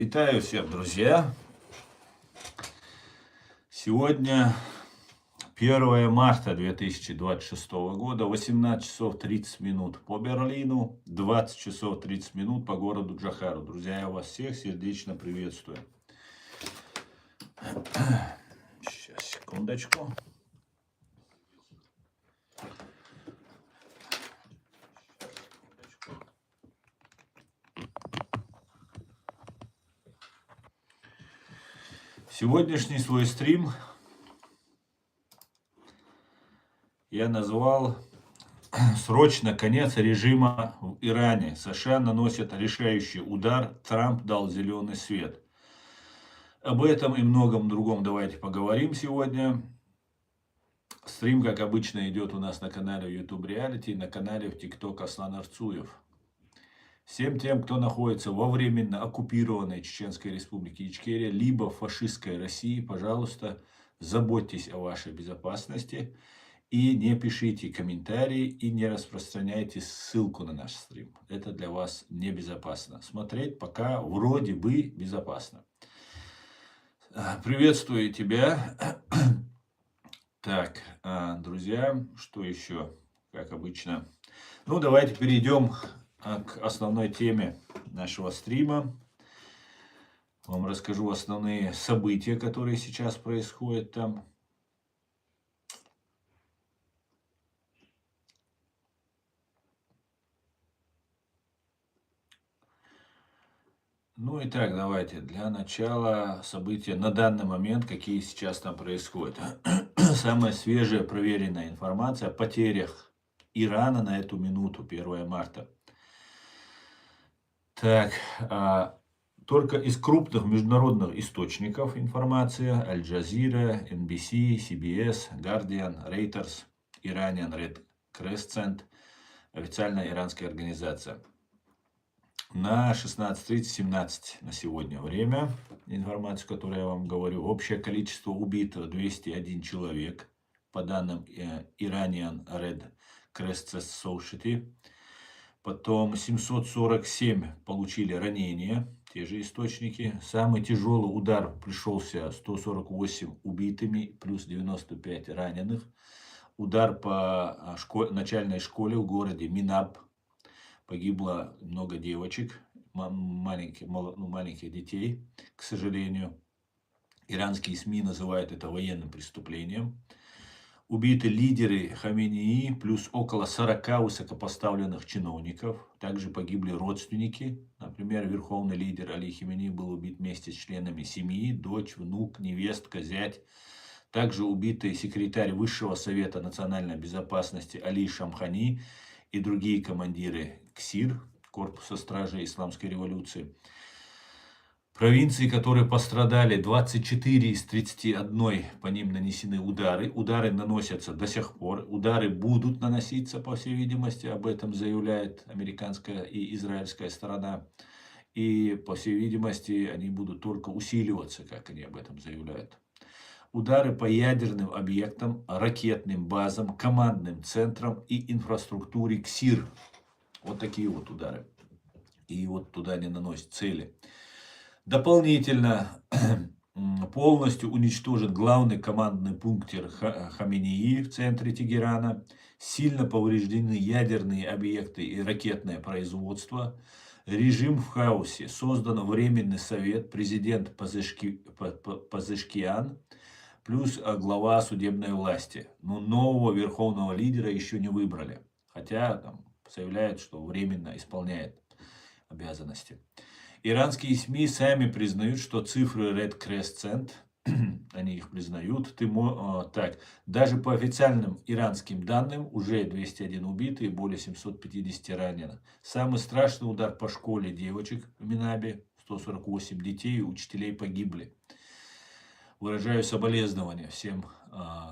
Витаю всех, друзья! Сегодня 1 марта 2026 года, 18 часов 30 минут по Берлину, 20 часов 30 минут по городу Джохару. Друзья, я вас всех сердечно приветствую. Сейчас, секундочку. Сегодняшний свой стрим я назвал «Срочно конец режима в Иране. США наносят решающий удар. Трамп дал зеленый свет». Об этом и многом другом давайте поговорим сегодня. Стрим, как обычно, идет у нас на канале YouTube Reality и на канале в TikTok Аслан Арцуев. Всем тем, кто находится во временно оккупированной Чеченской Республике Ичкерия, либо в фашистской России, пожалуйста, заботьтесь о вашей безопасности и не пишите комментарии и не распространяйте ссылку на наш стрим. Это для вас небезопасно. Смотреть пока вроде бы безопасно. Приветствую тебя. Так, друзья, что еще, как обычно? Ну, давайте перейдем к основной теме нашего стрима. Вам расскажу основные события, которые сейчас происходят там. Ну и так, давайте для начала события на данный момент, какие сейчас там происходят. Самая свежая проверенная информация о потерях Ирана на эту минуту, 1 марта. Так, только из крупных международных источников информация: Аль Джазира, NBC, CBS, Guardian, Reuters, Iranian Red Crescent, официальная иранская организация. На 16:30-17 на сегодня время, информацию, которую я вам говорю, общее количество убитых 201 человек, по данным Iranian Red Crescent Society. Потом 747 получили ранения, те же источники. Самый тяжелый удар пришелся 148 убитыми, плюс 95 раненых. Удар по начальной школе в городе Минаб. Погибло много девочек, маленьких детей, к сожалению. Иранские СМИ называют это военным преступлением. Убиты лидеры Хаменеи, плюс около 40 высокопоставленных чиновников. Также погибли родственники. Например, верховный лидер Али Хаменеи был убит вместе с членами семьи, дочь, внук, невестка, зять. Также убиты секретарь Высшего совета национальной безопасности Али Шамхани и другие командиры КСИР, корпуса стражей исламской революции. Провинции, которые пострадали, 24 из 31 по ним нанесены удары. Удары наносятся до сих пор. Удары будут наноситься, по всей видимости, об этом заявляет американская и израильская сторона. И, по всей видимости, они будут только усиливаться, как они об этом заявляют. Удары по ядерным объектам, ракетным базам, командным центрам и инфраструктуре КСИР. Вот такие вот удары. И вот туда не наносят цели. Дополнительно полностью уничтожен главный командный пунктир Хаменеи в центре Тегерана. Сильно повреждены ядерные объекты и ракетное производство. Режим в хаосе. Создан временный совет, президент Пазешкиан, плюс глава судебной власти. Но нового верховного лидера еще не выбрали. Хотя там заявляют, что временно исполняет обязанности. Иранские СМИ сами признают, что цифры Red Crescent, они их признают. Так, даже по официальным иранским данным уже 201 убитый и более 750 раненых. Самый страшный удар по школе девочек в Минабе. 148 детей и учителей погибли. Выражаю соболезнования всем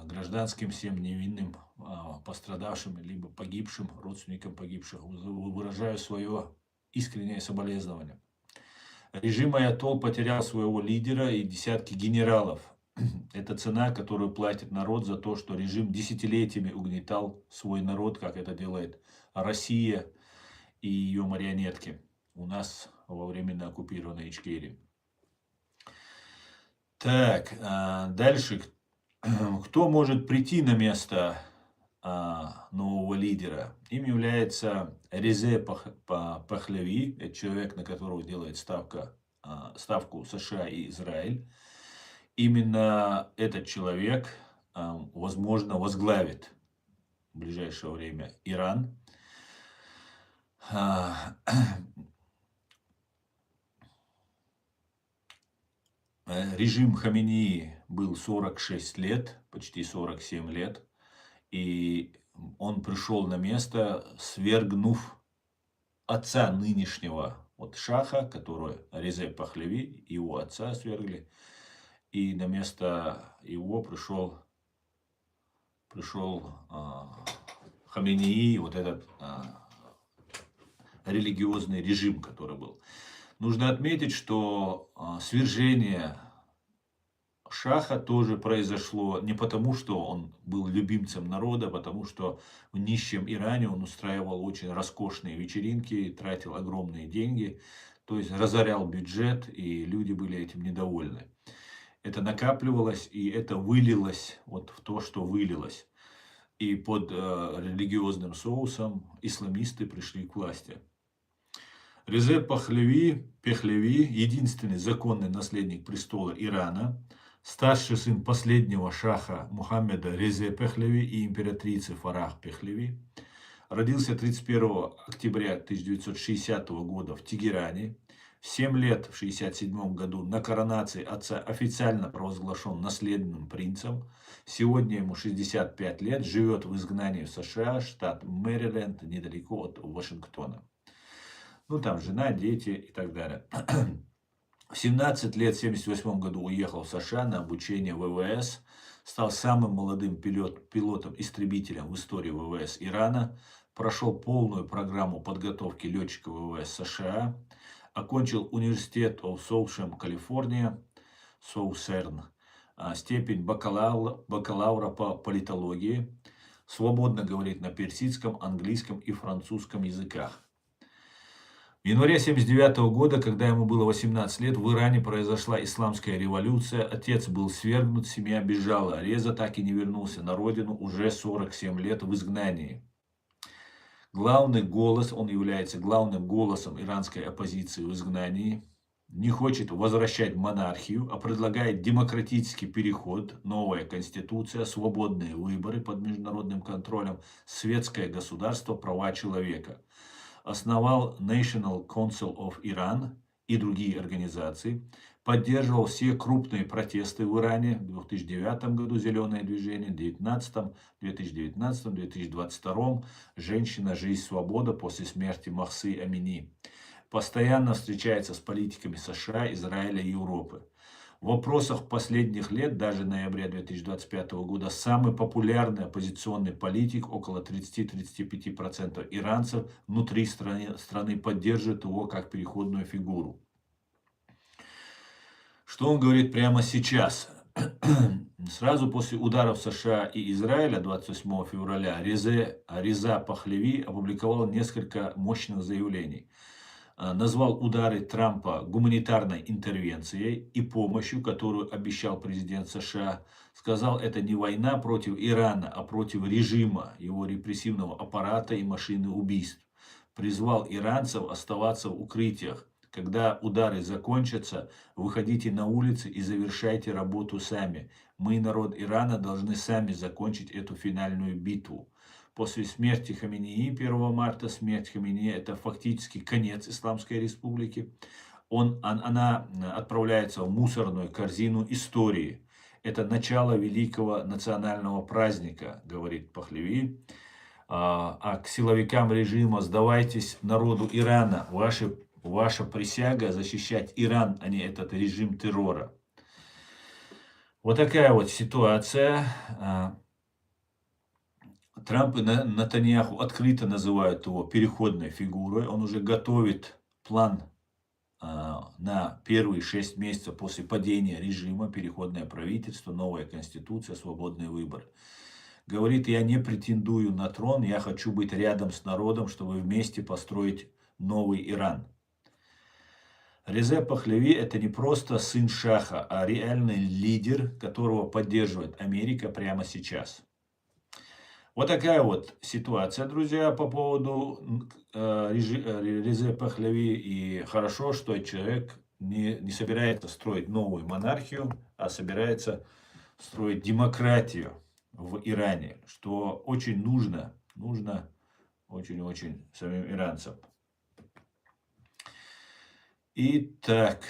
гражданским, всем невинным пострадавшим, либо погибшим, родственникам погибших. Выражаю свое искреннее соболезнование. Режим Аятол потерял своего лидера и десятки генералов. Это цена, которую платит народ за то, что режим десятилетиями угнетал свой народ, как это делает Россия и ее марионетки у нас во временно оккупированной Ичкерии. Так, дальше. Кто может прийти на место нового лидера? Им является Резе Пахлеви, это человек, на которого делает ставку США и Израиль. Именно этот человек, возможно, возглавит в ближайшее время Иран. Режим Хаменеи был 46 лет, почти 47 лет, и он пришел на место, свергнув отца нынешнего шаха, который Резе Пахлеви, его отца свергли, и на место его пришел Хаменеи, вот этот религиозный режим, который был. Нужно отметить, что свержение шаха тоже произошло не потому, что он был любимцем народа, а потому что в нищем Иране он устраивал очень роскошные вечеринки, тратил огромные деньги, то есть разорял бюджет, и люди были этим недовольны. Это накапливалось, и это вылилось вот в то, что вылилось. И под религиозным соусом исламисты пришли к власти. Резе Пахлеви, единственный законный наследник престола Ирана, старший сын последнего шаха Мухаммеда Резе Пехлеви и императрицы Фарах Пехлеви, родился 31 октября 1960 года в Тегеране. В 7 лет в 1967 году на коронации отца официально провозглашен наследным принцем. Сегодня ему 65 лет, живет в изгнании в США, штат Мэриленд, недалеко от Вашингтона. Ну, там жена, дети и так далее. В 17 лет в 1978 году уехал в США на обучение в ВВС. Стал самым молодым пилотом-истребителем в истории ВВС Ирана. Прошел полную программу подготовки летчиков ВВС США. Окончил университет в Соушем, Калифорния, Соусерн. Степень бакалавра по политологии. Свободно говорит на персидском, английском и французском языках. В январе 1979 года, когда ему было 18 лет, в Иране произошла исламская революция. Отец был свергнут, семья бежала. Реза так и не вернулся на родину, уже 47 лет в изгнании. Главный голос, он является главным голосом иранской оппозиции в изгнании. Не хочет возвращать монархию, а предлагает демократический переход, новая конституция, свободные выборы под международным контролем, светское государство, права человека. Основал National Council of Iran и другие организации, поддерживал все крупные протесты в Иране в 2009 году, зеленое движение, в 2019, 2022, женщина, жизнь, свобода после смерти Махсы Амини. Постоянно встречается с политиками США, Израиля и Европы. В вопросах последних лет, даже ноября 2025 года, самый популярный оппозиционный политик, около 30-35% иранцев внутри страны поддерживают его как переходную фигуру. Что он говорит прямо сейчас? Сразу после ударов США и Израиля 28 февраля Реза Пахлеви опубликовал несколько мощных заявлений. Назвал удары Трампа гуманитарной интервенцией и помощью, которую обещал президент США. Сказал, это не война против Ирана, а против режима, его репрессивного аппарата и машины убийств. Призвал иранцев оставаться в укрытиях. Когда удары закончатся, выходите на улицы и завершайте работу сами. Мы, народ Ирана, должны сами закончить эту финальную битву. После смерти Хаменеи 1 марта, смерть Хаменеи – это фактически конец Исламской Республики. Она отправляется в мусорную корзину истории. Это начало великого национального праздника, говорит Пахлеви. А к силовикам режима: сдавайтесь народу Ирана. Ваша присяга защищать Иран, а не этот режим террора. Вот такая вот ситуация. Трамп и Нетаньяху открыто называют его переходной фигурой. Он уже готовит план на первые 6 месяцев после падения режима, переходное правительство, новая конституция, свободный выбор. Говорит, я не претендую на трон, я хочу быть рядом с народом, чтобы вместе построить новый Иран. Реза Пахлеви – это не просто сын Шаха, а реальный лидер, которого поддерживает Америка прямо сейчас. Вот такая вот ситуация, друзья, по поводу Резы Пахлеви. И хорошо, что человек не собирается строить новую монархию, а собирается строить демократию в Иране, что очень нужно очень-очень самим иранцам. Итак,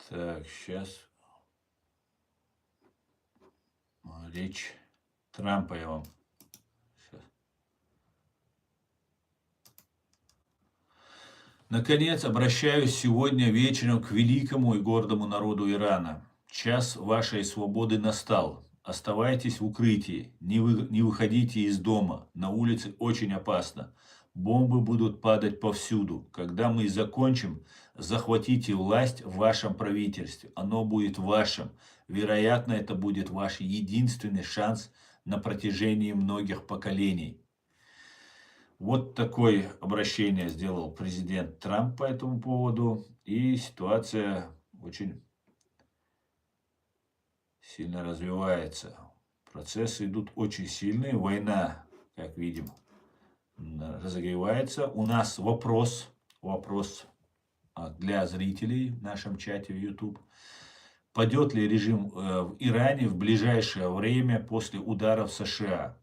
так, сейчас речь Трампа я вам сейчас. Наконец, обращаюсь сегодня вечером к великому и гордому народу Ирана. Час вашей свободы настал. Оставайтесь в укрытии, не выходите из дома. На улице очень опасно. Бомбы будут падать повсюду. Когда мы закончим, захватите власть в вашем правительстве. Оно будет вашим. Вероятно, это будет ваш единственный шанс на протяжении многих поколений. Вот такое обращение сделал президент Трамп по этому поводу. И ситуация очень сильно развивается. Процессы идут очень сильные. Война, как видим, разогревается. У нас вопрос для зрителей в нашем чате в YouTube. Падет ли режим в Иране в ближайшее время после ударов США?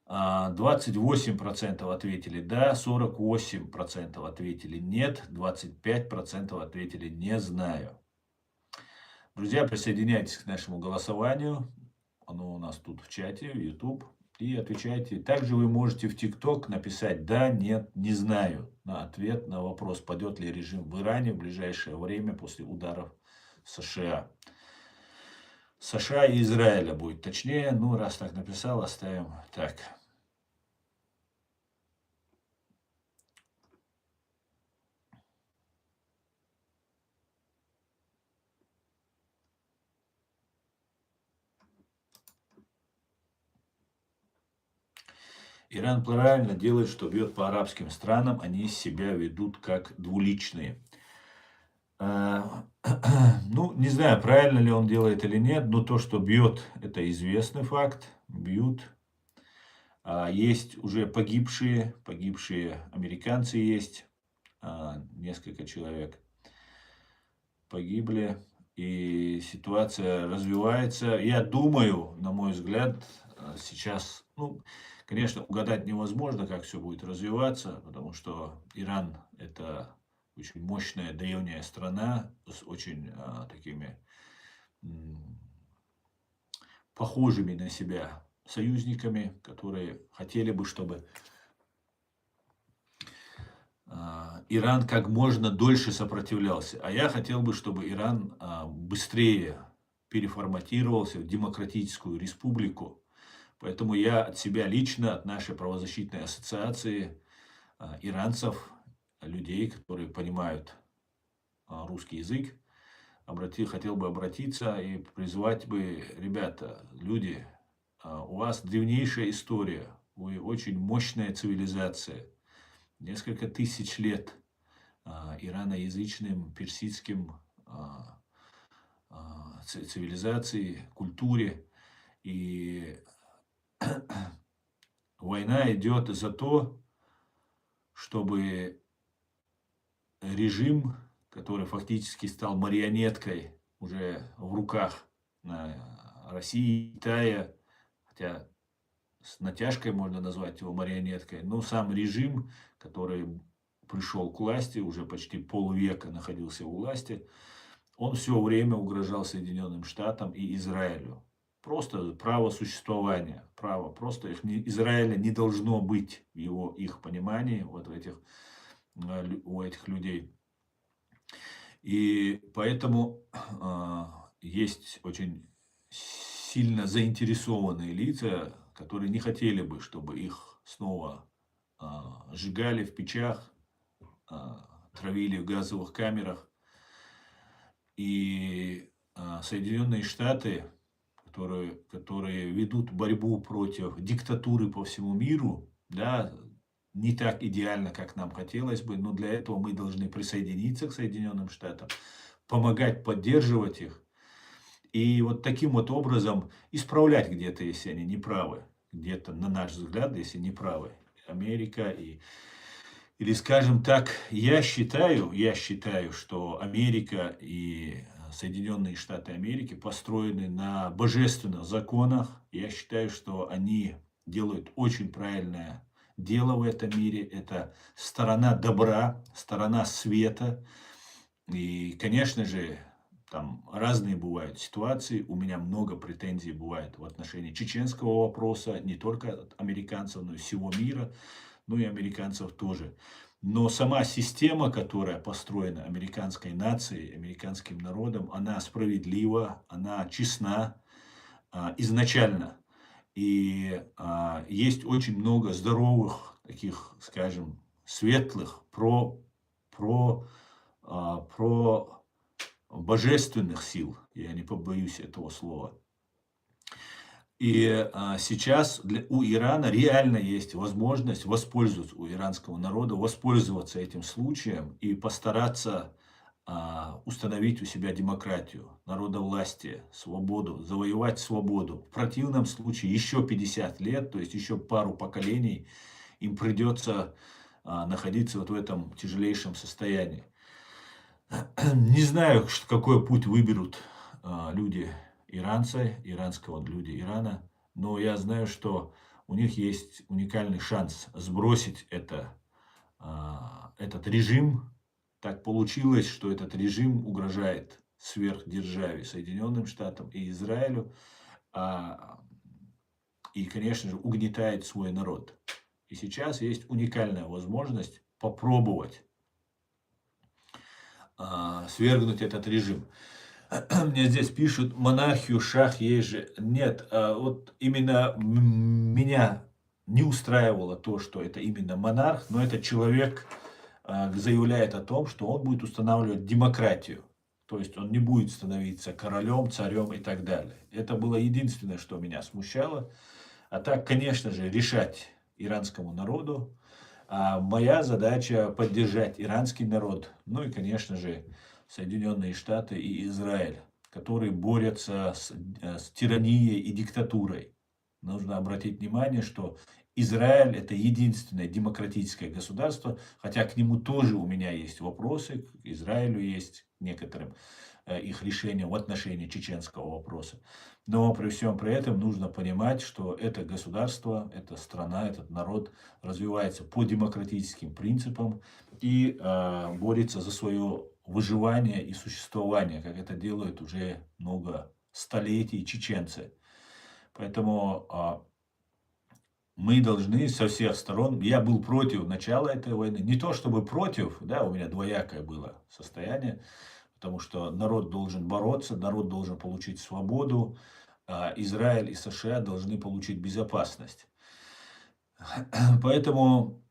28% ответили да, 48% ответили нет, 25% ответили не знаю. Друзья, присоединяйтесь к нашему голосованию. Оно у нас тут в чате, в YouTube. И отвечайте. Также вы можете в TikTok написать да, нет, не знаю. На ответ на вопрос, падет ли режим в Иране в ближайшее время после ударов США. США и Израиля будет точнее. Ну, раз так написал, оставим так. Иран правильно делает, что бьет по арабским странам, они себя ведут как двуличные. Ну, не знаю, правильно ли он делает или нет, но то, что бьет, это известный факт, бьют. Есть уже погибшие американцы есть, несколько человек погибли, и ситуация развивается. Я думаю, на мой взгляд, сейчас, ну, конечно, угадать невозможно, как все будет развиваться, потому что Иран – это очень мощная древняя страна с очень такими похожими на себя союзниками, которые хотели бы, чтобы Иран как можно дольше сопротивлялся. А я хотел бы, чтобы Иран быстрее переформатировался в демократическую республику. Поэтому я от себя лично, от нашей правозащитной ассоциации иранцев, людей, которые понимают русский язык, хотел бы обратиться и призвать бы, ребята, люди, у вас древнейшая история, вы очень мощная цивилизация, несколько тысяч лет ираноязычным, персидским цивилизации, культуре. И война идет за то, чтобы режим, который фактически стал марионеткой уже в руках России, Китая, хотя с натяжкой можно назвать его марионеткой, но сам режим, который пришел к власти, уже почти полвека находился у власти, он все время угрожал Соединенным Штатам и Израилю. Просто право существования, право, просто Израиля не должно быть в их понимании, вот у этих людей. И поэтому есть очень сильно заинтересованные лица, которые не хотели бы, чтобы их снова сжигали в печах, травили в газовых камерах. И Соединенные Штаты, которые ведут борьбу против диктатуры по всему миру, да, не так идеально, как нам хотелось бы, но для этого мы должны присоединиться к Соединенным Штатам, помогать, поддерживать их. И вот таким вот образом исправлять где-то, если они неправы, где-то, на наш взгляд, если неправы, Америка или, скажем так, я считаю, что Америка и Соединенные Штаты Америки построены на божественных законах. Я считаю, что они делают очень правильное дело в этом мире. Это сторона добра, сторона света. И, конечно же, там разные бывают ситуации. У меня много претензий бывает в отношении чеченского вопроса, не только от американцев, но и всего мира, ну и американцев тоже. Но сама система, которая построена американской нацией, американским народом, она справедлива, она честна изначально. И есть очень много здоровых, таких, скажем, светлых, про божественных сил, я не побоюсь этого слова. И сейчас у Ирана реально есть возможность воспользоваться, у иранского народа, воспользоваться этим случаем и постараться установить у себя демократию, народовластие, свободу, завоевать свободу. В противном случае еще 50 лет, то есть еще пару поколений, им придется находиться вот в этом тяжелейшем состоянии. Не знаю, какой путь выберут люди люди Ирана, но я знаю, что у них есть уникальный шанс сбросить этот режим. Так получилось, что этот режим угрожает сверхдержаве Соединенным Штатам и Израилю, и, конечно же, угнетает свой народ. И сейчас есть уникальная возможность попробовать свергнуть этот режим. Мне здесь пишут, монархию, шах есть же. Нет, вот именно меня не устраивало то, что это именно монарх, но этот человек заявляет о том, что он будет устанавливать демократию. То есть он не будет становиться королем, царем и так далее. Это было единственное, что меня смущало. А так, конечно же, решать иранскому народу. Моя задача поддержать иранский народ, ну и, конечно же, Соединенные Штаты и Израиль, которые борются с тиранией и диктатурой. Нужно обратить внимание, что Израиль – это единственное демократическое государство, хотя к нему тоже у меня есть вопросы, к Израилю есть некоторым их решениям в отношении чеченского вопроса. Но при всем при этом нужно понимать, что это государство, эта страна, этот народ развивается по демократическим принципам и борется за свое выживание и существование, как это делают уже много столетий чеченцы. Поэтому мы должны со всех сторон, я был против начала этой войны, не то чтобы против, да, у меня двоякое было состояние, потому что народ должен бороться, народ должен получить свободу, Израиль и США должны получить безопасность. Поэтому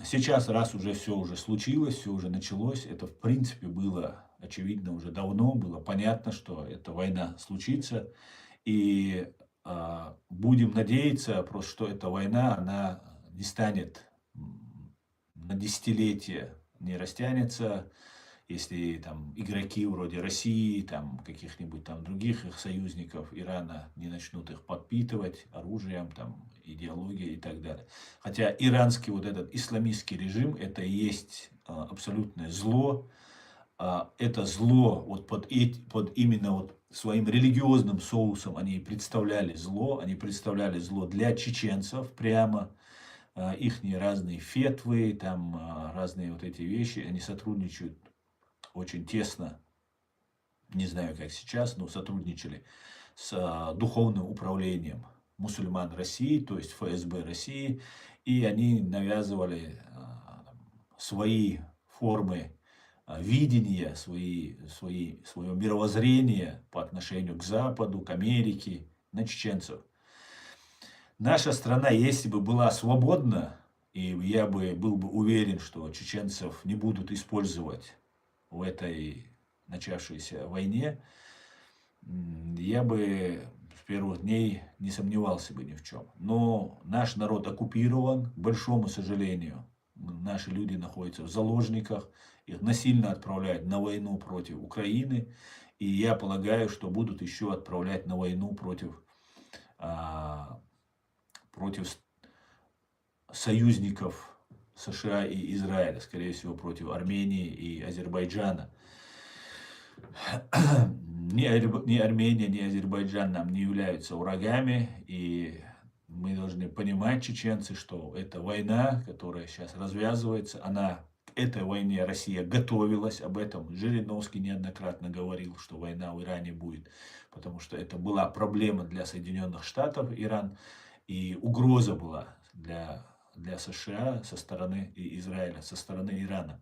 сейчас, раз уже все уже случилось, все уже началось, это в принципе было очевидно уже давно, было понятно, что эта война случится. И будем надеяться, просто, что эта война, она не станет на десятилетия, не растянется, если там игроки вроде России, там каких-нибудь там других их союзников Ирана не начнут их подпитывать оружием, там, идеологией и так далее. Хотя иранский вот этот исламистский режим, это и есть абсолютное зло. Это зло вот под именно вот своим религиозным соусом они представляли зло для чеченцев прямо, их разные фетвы, там разные вот эти вещи, они сотрудничают очень тесно, не знаю как сейчас, но сотрудничали с духовным управлением мусульман России, то есть ФСБ России, и они навязывали свои формы видение, свое мировоззрение по отношению к Западу, к Америке, на чеченцев. Наша страна, если бы была свободна, и я был бы уверен, что чеченцев не будут использовать в этой начавшейся войне, я бы с первых дней не сомневался бы ни в чем. Но наш народ оккупирован, к большому сожалению. Наши люди находятся в заложниках, их насильно отправляют на войну против Украины. И я полагаю, что будут еще отправлять на войну против союзников США и Израиля, скорее всего, против Армении и Азербайджана. Ни Армения, ни Азербайджан нам не являются врагами, и мы должны понимать, чеченцы, что эта война, которая сейчас развязывается, к этой войне Россия готовилась, об этом Жириновский неоднократно говорил, что война в Иране будет, потому что это была проблема для Соединенных Штатов, Иран, и угроза была для США со стороны Израиля, со стороны Ирана.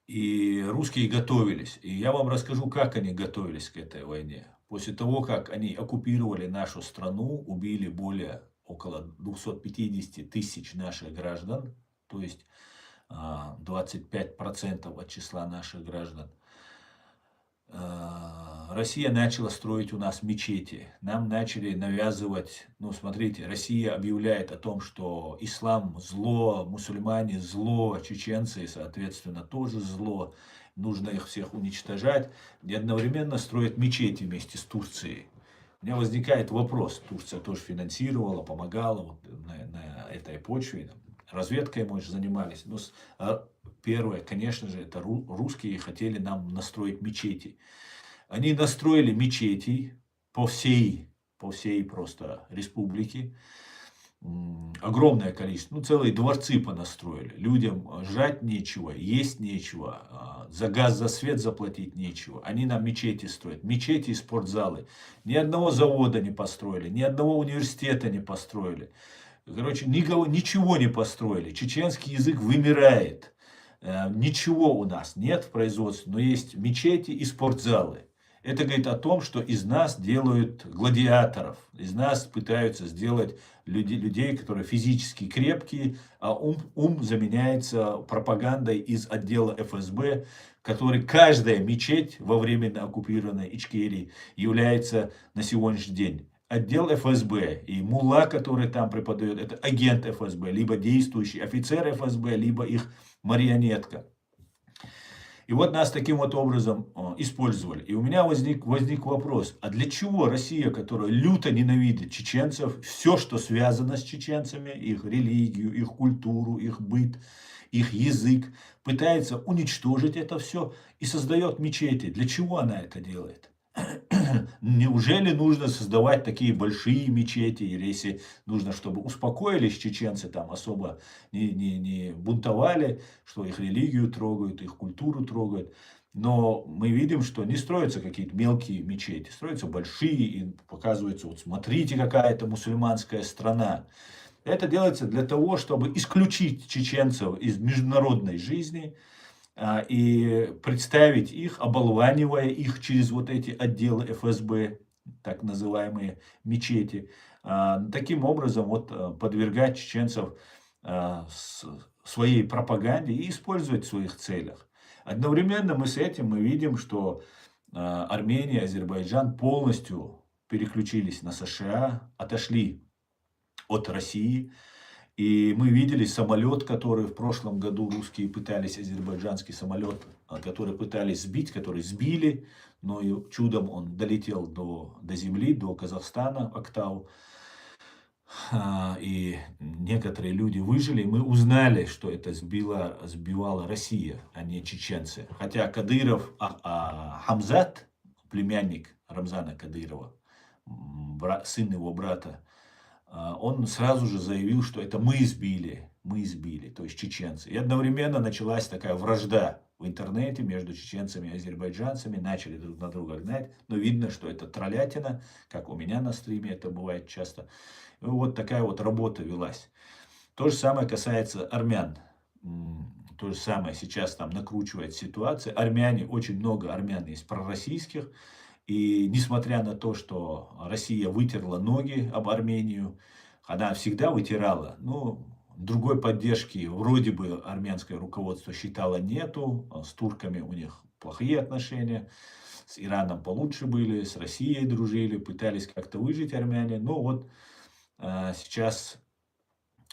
И русские готовились. И я вам расскажу, как они готовились к этой войне. После того, как они оккупировали нашу страну, убили около 250 тысяч наших граждан, то есть 25% от числа наших граждан, Россия начала строить у нас мечети. Нам начали навязывать, смотрите, Россия объявляет о том, что ислам зло, мусульмане зло, чеченцы, соответственно, тоже зло. Нужно их всех уничтожать. И одновременно строят мечети вместе с Турцией. У меня возникает вопрос. Турция тоже финансировала, помогала на этой почве. Разведкой мы же занимались. Но первое, конечно же, это русские хотели нам настроить мечети. Они настроили мечети по всей просто республике. Огромное количество, целые дворцы понастроили. Людям жрать нечего, есть нечего, за газ, за свет заплатить нечего. Они нам мечети строят, мечети и спортзалы. Ни одного завода не построили, ни одного университета не построили. Короче, ничего не построили. Чеченский язык вымирает. Ничего у нас нет в производстве, но есть мечети и спортзалы. Это говорит о том, что из нас делают гладиаторов, из нас пытаются сделать людей, которые физически крепкие, а ум заменяется пропагандой из отдела ФСБ, который каждая мечеть во временно оккупированной Ичкерии является на сегодняшний день. Отдел ФСБ и мулла, который там преподает, это агент ФСБ, либо действующий офицер ФСБ, либо их марионетка. И вот нас таким вот образом использовали. И у меня возник вопрос, а для чего Россия, которая люто ненавидит чеченцев, все, что связано с чеченцами, их религию, их культуру, их быт, их язык, пытается уничтожить это все и создает мечети? Для чего она это делает? Неужели нужно создавать такие большие мечети, или если нужно, чтобы успокоились чеченцы, там особо не бунтовали, что их религию трогают, их культуру трогают. Но мы видим, что не строятся какие-то мелкие мечети, строятся большие, и показывается, вот смотрите, какая это мусульманская страна. Это делается для того, чтобы исключить чеченцев из международной жизни, и представить их, оболванивая их через вот эти отделы ФСБ, так называемые мечети. Таким образом вот подвергать чеченцев своей пропаганде и использовать в своих целях. Одновременно мы с этим мы видим, что Армения, Азербайджан полностью переключились на США, отошли от России. И мы видели самолет, который в прошлом году русские пытались, азербайджанский самолет, который пытались сбить, который сбили, но чудом он долетел до земли, до Казахстана, Актау. И некоторые люди выжили, и мы узнали, что это сбивала Россия, а не чеченцы. Хотя Кадыров, Хамзат, племянник Рамзана Кадырова, сын его брата, он сразу же заявил, что это мы сбили, то есть чеченцы. И одновременно началась такая вражда в интернете между чеченцами и азербайджанцами, начали друг на друга гнать, но видно, что это троллятина, как у меня на стриме это бывает часто. И вот такая вот работа велась. То же самое касается армян. То же самое сейчас там накручивает ситуация. Армяне, очень много армян есть пророссийских. И несмотря на то, что Россия вытерла ноги об Армению, она всегда вытирала, но другой поддержки вроде бы армянское руководство считало нету. С турками у них плохие отношения, с Ираном получше были, с Россией дружили, пытались как-то выжить армяне. Но вот сейчас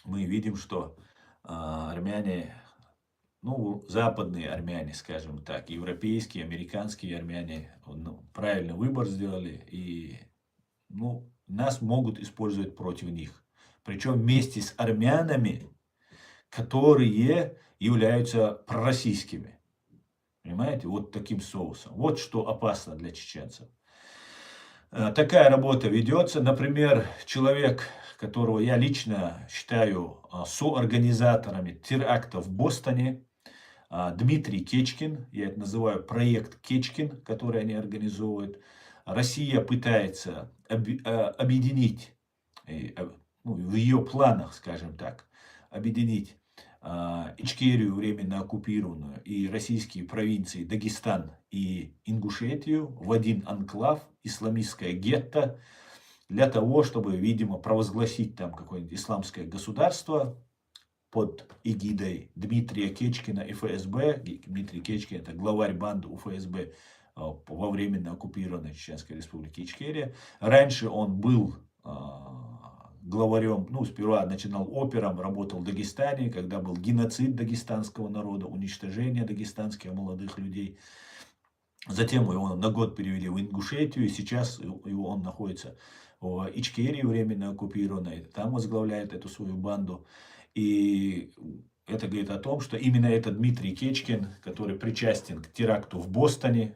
мы видим, что армяне, ну, западные армяне, скажем так, европейские, американские армяне, ну, правильный выбор сделали, и, ну, нас могут использовать против них. Причем вместе с армянами, которые являются пророссийскими. Понимаете, вот таким соусом. Вот что опасно для чеченцев. Такая работа ведется. Например, человек, которого я лично считаю соорганизаторами теракта в Бостоне, Дмитрий Кечкин, я это называю проект Кечкин, который они организовывают. Россия пытается объединить, ну, в ее планах, скажем так, объединить Ичкерию, временно оккупированную, и российские провинции Дагестан и Ингушетию в один анклав, исламистское гетто, для того, чтобы, видимо, провозгласить там какое-нибудь исламское государство под эгидой Дмитрия Кечкина и ФСБ. Дмитрий Кечкин — это главарь банды УФСБ во временно оккупированной Чеченской Республике Ичкерия. Раньше он был главарем, ну, сперва начинал опером, работал в Дагестане, когда был геноцид дагестанского народа, уничтожение дагестанских молодых людей. Затем его на год перевели в Ингушетию, и сейчас он находится в Ичкерии, временно оккупированной, там возглавляет эту свою банду. И это говорит о том, что именно этот Дмитрий Кечкин, который причастен к теракту в Бостоне,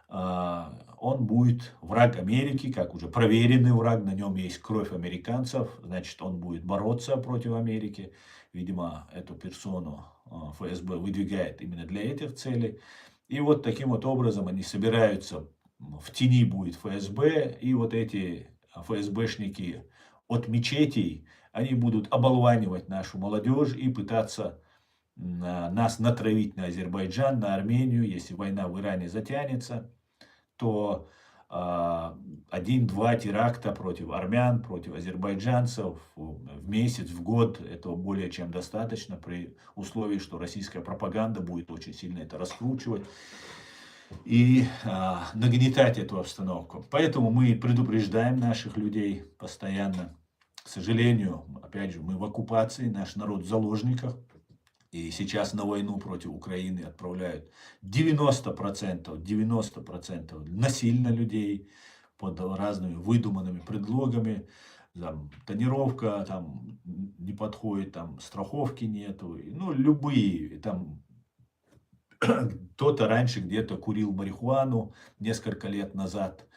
он будет враг Америки, как уже проверенный враг, на нем есть кровь американцев, значит, он будет бороться против Америки. Видимо, эту персону ФСБ выдвигает именно для этих целей. И вот таким вот образом они собираются, в тени будет ФСБ, и вот эти ФСБшники от мечетей, они будут оболванивать нашу молодежь и пытаться нас натравить на Азербайджан, на Армению. Если война в Иране затянется, то один-два теракта против армян, против азербайджанцев в месяц, в год, этого более чем достаточно, при условии, что российская пропаганда будет очень сильно это раскручивать и нагнетать эту обстановку. Поэтому мы предупреждаем наших людей постоянно. К сожалению, опять же, мы в оккупации, наш народ в заложниках. И сейчас на войну против Украины отправляют 90% насильно людей под разными выдуманными предлогами. Там, тонировка там не подходит, там страховки нету. Ну, любые. Там кто-то раньше где-то курил марихуану несколько лет назад.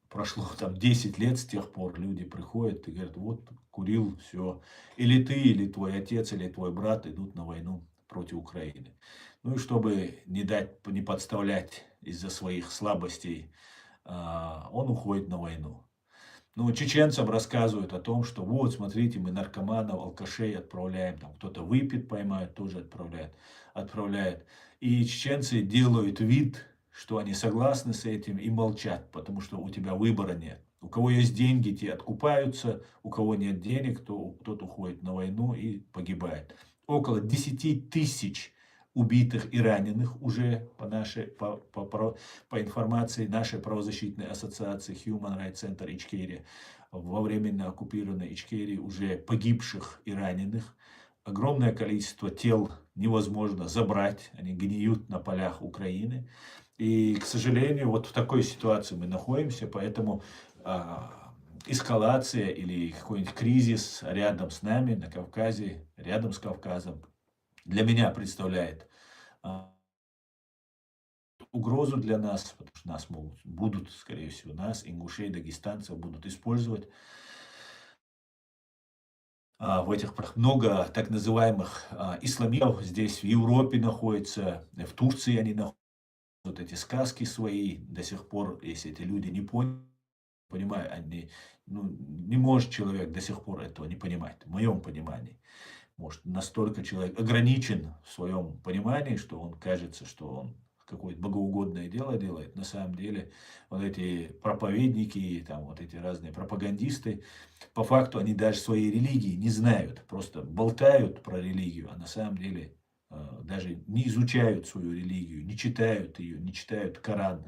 Прошло там 10 лет с тех пор, люди приходят и говорят, вот курил, все. Или ты, или твой отец, или твой брат идут на войну против Украины. Ну и чтобы не дать, не подставлять из-за своих слабостей, он уходит на войну. Ну, чеченцам рассказывают о том, что вот, смотрите, мы наркоманов, алкашей отправляем, там кто-то выпит, поймают, тоже отправляет. И чеченцы делают вид, что они согласны с этим и молчат, потому что у тебя выбора нет. У кого есть деньги, те откупаются, у кого нет денег, тот уходит на войну и погибает. Около 10 тысяч убитых и раненых уже по информации нашей правозащитной ассоциации Human Rights Center Ичкерия, во временно оккупированной Ичкерии уже погибших и раненых. Огромное количество тел невозможно забрать, они гниют на полях Украины. И, к сожалению, вот в такой ситуации мы находимся, поэтому эскалация или какой-нибудь кризис рядом с нами, на Кавказе, рядом с Кавказом, для меня представляет угрозу для нас, потому что нас будут, скорее всего, нас, ингушей, дагестанцев, будут использовать. В этих много так называемых исламистов здесь в Европе находится, в Турции они находятся. Вот эти сказки свои до сих пор, если эти люди не понимают, они, ну, не может человек до сих пор этого не понимать, в моем понимании. Может, настолько человек ограничен в своем понимании, что он кажется, что он какое-то богоугодное дело делает. На самом деле, вот эти проповедники, там, вот эти разные пропагандисты, по факту они даже своей религии не знают. Просто болтают про религию, а на самом деле даже не изучают свою религию, не читают ее, не читают Коран.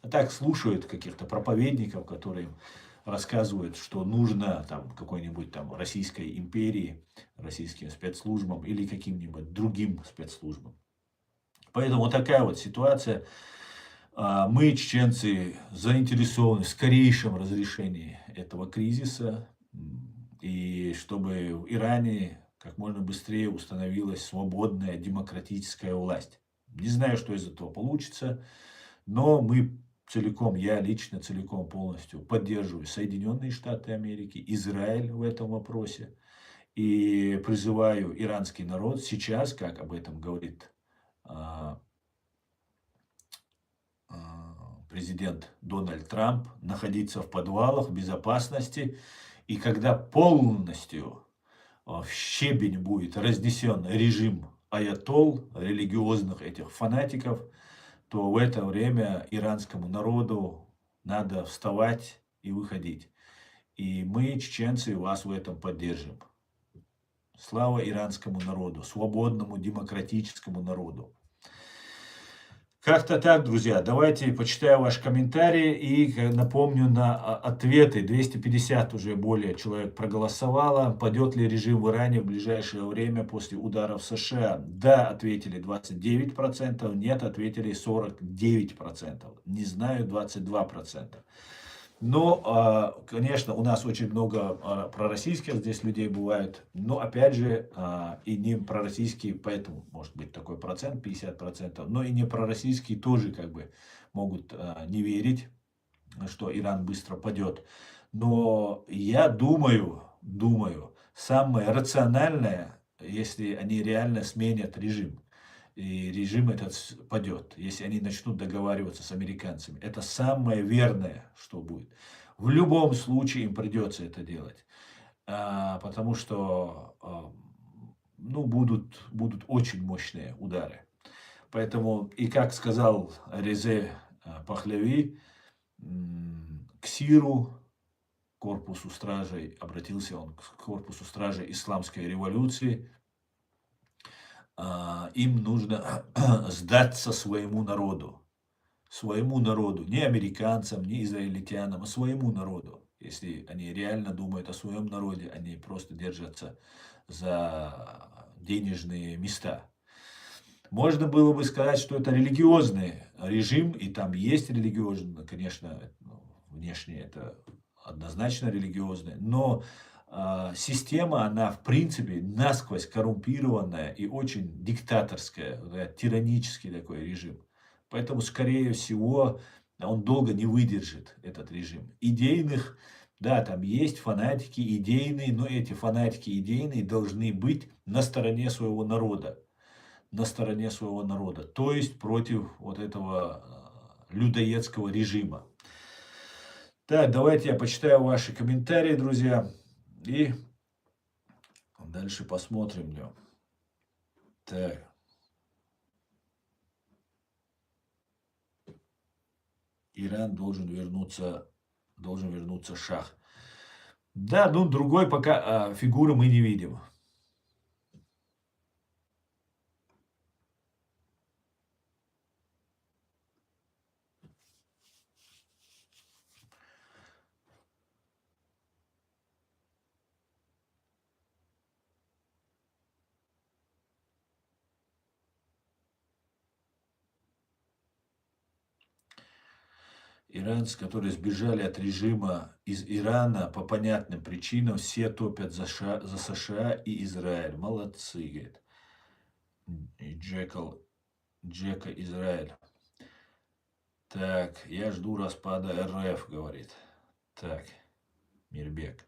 А так слушают каких-то проповедников, которые рассказывают, что нужно там какой-нибудь там Российской империи, российским спецслужбам или каким-нибудь другим спецслужбам. Поэтому вот такая вот ситуация. Мы, чеченцы, заинтересованы в скорейшем разрешении этого кризиса. И чтобы в Иране как можно быстрее установилась свободная демократическая власть. Не знаю, что из этого получится, но мы целиком, я лично целиком полностью поддерживаю Соединенные Штаты Америки, Израиль в этом вопросе. И призываю иранский народ сейчас, как об этом говорит а, президент Дональд Трамп, находиться в подвалах безопасности. И когда полностью в щебень будет разнесен режим аятолл, религиозных этих фанатиков, то в это время иранскому народу надо вставать и выходить. И мы, чеченцы, вас в этом поддержим. Слава иранскому народу, свободному, демократическому народу. Как-то так, друзья. Давайте почитаю ваши комментарии и напомню на ответы. 250 уже более человек проголосовало. Падет ли режим в Иране в ближайшее время после ударов США? Да, ответили 29%, нет, ответили 49%. Не знаю, 22%. Но, конечно, у нас очень много пророссийских здесь людей бывает, но, опять же, и не пророссийские, поэтому может быть такой процент, 50%, но и не пророссийские тоже как бы могут не верить, что Иран быстро падет. Но я думаю, самое рациональное, если они реально сменят режим, и режим этот падет, если они начнут договариваться с американцами. Это самое верное, что будет. В любом случае им придется это делать, потому что ну, будут очень мощные удары. Поэтому, и как сказал Резе Пахлеви, к СИРу, корпусу стражей, обратился он к корпусу стражей исламской революции, им нужно сдаться своему народу. Своему народу. Не американцам, не израильтянам, а своему народу. Если они реально думают о своем народе, они просто держатся за денежные места. Можно было бы сказать, что это религиозный режим, и там есть религиозный, конечно, внешне это однозначно религиозный, но система, она в принципе насквозь коррумпированная и очень диктаторская, тиранический такой режим. Поэтому, скорее всего, он долго не выдержит, этот режим. Идейных, да, там есть фанатики идейные, но эти фанатики идейные должны быть на стороне своего народа. На стороне своего народа. То есть против вот этого людоедского режима. Так, давайте я почитаю ваши комментарии, друзья. И дальше посмотрим. Так. Иран должен вернуться шах. Да, ну другой пока фигуры мы не видим. Иранцы, которые сбежали от режима из Ирана по понятным причинам, все топят за США и Израиль. Молодцы, говорит. И Джека Израиль. Так, я жду распада РФ, говорит. Так, Мирбек.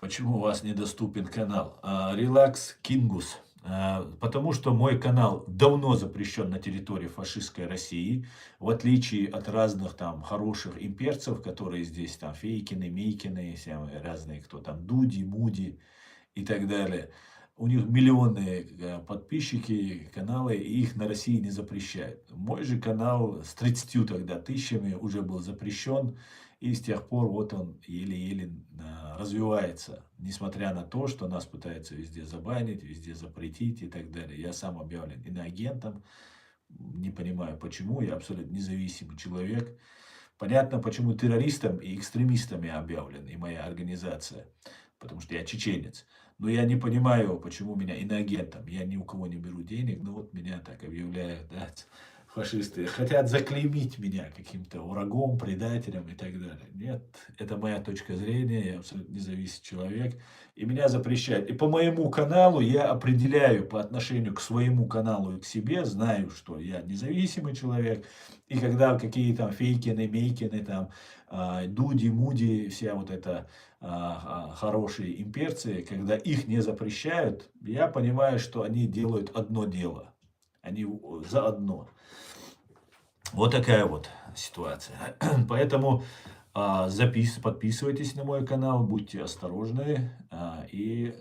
Почему у вас недоступен канал? Релакс Кингус. Потому что мой канал давно запрещен на территории фашистской России, в отличие от разных там хороших имперцев, которые здесь там Фейкины, Мейкины, все разные, кто там Дуди, Муди и так далее. У них миллионные подписчики, каналы, и их на России не запрещают. Мой же канал с 30 тогда тысячами уже был запрещен, и с тех пор вот он еле-еле развивается, несмотря на то, что нас пытаются везде забанить, везде запретить и так далее. Я сам объявлен иноагентом, не понимаю почему, я абсолютно независимый человек. Понятно, почему террористом и экстремистами объявлен и моя организация, потому что я чеченец. Но я не понимаю, почему меня иноагентом. Я ни у кого не беру денег, но вот меня так объявляют, да, фашисты. Хотят заклеймить меня каким-то врагом, предателем и так далее. Нет, это моя точка зрения, я абсолютно независимый человек. И меня запрещают. И по моему каналу я определяю по отношению к своему каналу и к себе, знаю, что я независимый человек. И когда какие там Фейкины, Мейкины, там, Дуди, Муди, вся вот эта хорошие имперцы, когда их не запрещают, я понимаю, что они делают одно дело. Они заодно. Вот такая вот ситуация. Поэтому подписывайтесь на мой канал, будьте осторожны и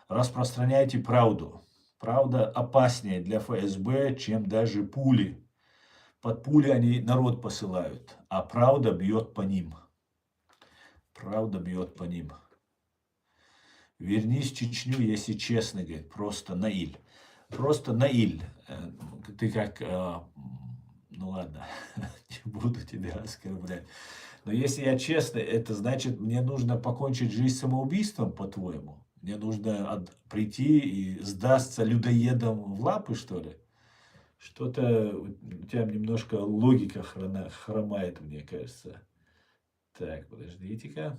распространяйте правду. Правда опаснее для ФСБ, чем даже пули. Под пули они народ посылают, а правда бьет по ним. Правда бьет по ним. Вернись в Чечню, если честно, говорит, просто Наиль. Просто Наиль. Ты как... Ну ладно, не буду тебя оскорблять. Но если я честный, это значит, мне нужно покончить жизнь самоубийством, по-твоему? Мне нужно прийти и сдастся людоедам в лапы, что ли? Что-то у тебя немножко логика хромает, мне кажется. Так, подождите-ка.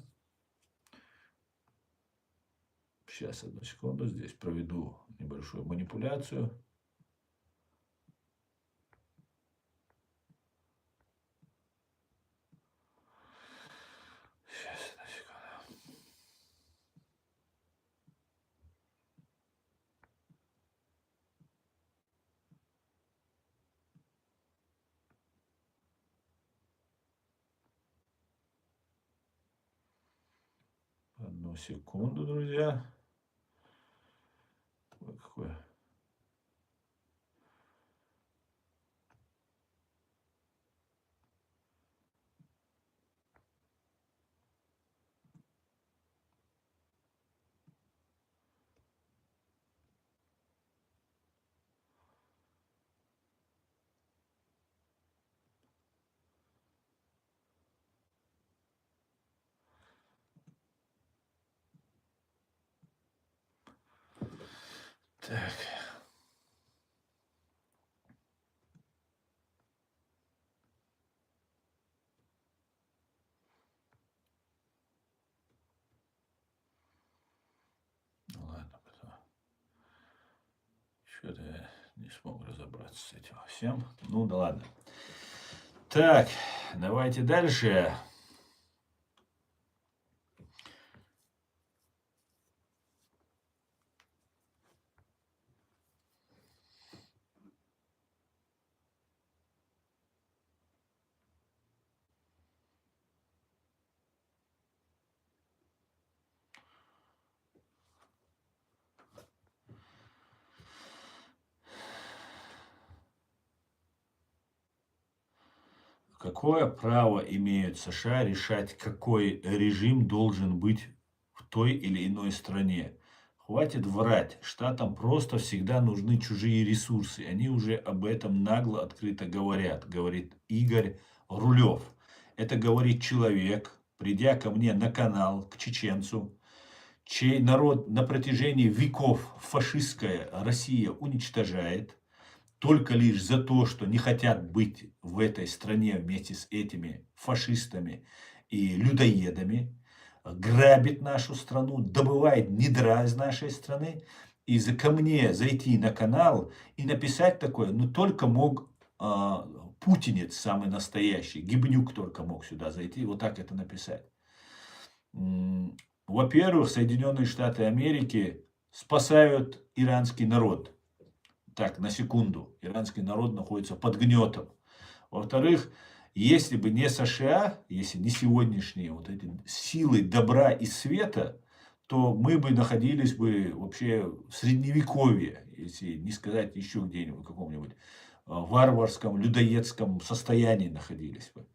Сейчас, одну секунду, здесь проведу небольшую манипуляцию. Сейчас, одну секунду. Одну секунду, друзья. Ой, какое... Так. Ну ладно, что-то я не смог разобраться с этим всем. Ну да ладно. Так, давайте дальше. Какое право имеют США решать, какой режим должен быть в той или иной стране? Хватит врать. Штатам просто всегда нужны чужие ресурсы. Они уже об этом нагло, открыто говорят, говорит Игорь Рулев. Это говорит человек, придя ко мне на канал, к чеченцу, чей народ на протяжении веков фашистская Россия уничтожает, только лишь за то, что не хотят быть в этой стране вместе с этими фашистами и людоедами, грабит нашу страну, добывает недра из нашей страны. И ко мне зайти на канал и написать такое, ну только мог путинец самый настоящий, Гибнюк только мог сюда зайти, вот так это написать. Во-первых, Соединенные Штаты Америки спасают иранский народ. Так, на секунду. Иранский народ находится под гнетом. Во-вторых, если бы не США, если не сегодняшние вот эти силы добра и света, то мы бы находились бы вообще в средневековье, если не сказать еще где-нибудь, в каком-нибудь варварском, людоедском состоянии находились бы.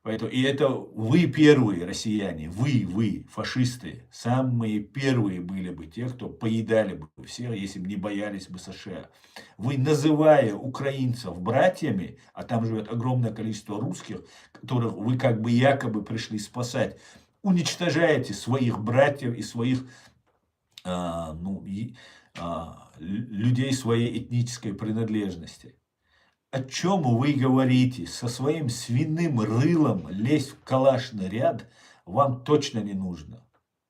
Поэтому, и это вы первые россияне, вы, фашисты, самые первые были бы те, кто поедали бы всех, если бы не боялись бы США. Вы, называя украинцев братьями, а там живет огромное количество русских, которых вы как бы якобы пришли спасать, уничтожаете своих братьев и своих людей своей этнической принадлежности. О чем вы говорите? Со своим свиным рылом лезть в калашный ряд вам точно не нужно.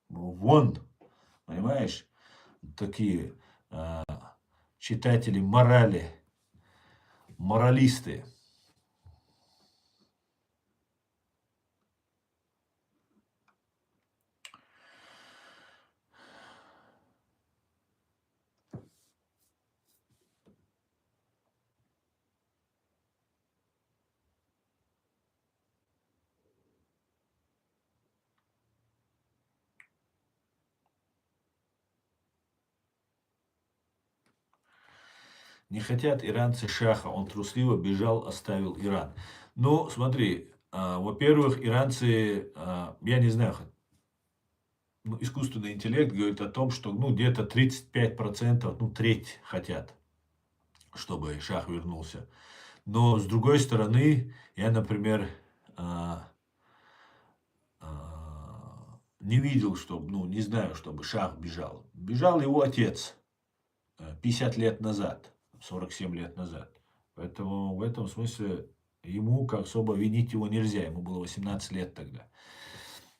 Вон, понимаешь, такие читатели морали, моралисты. Не хотят иранцы шаха, он трусливо бежал, оставил Иран. Ну, смотри, во-первых, иранцы, я не знаю, искусственный интеллект говорит о том, что где-то 35%, треть хотят, чтобы шах вернулся. Но с другой стороны, я, например, не видел, чтобы, не знаю, чтобы шах бежал. Бежал его отец 50 лет назад, 47 лет назад. Поэтому в этом смысле ему как особо винить его нельзя. Ему было 18 лет тогда.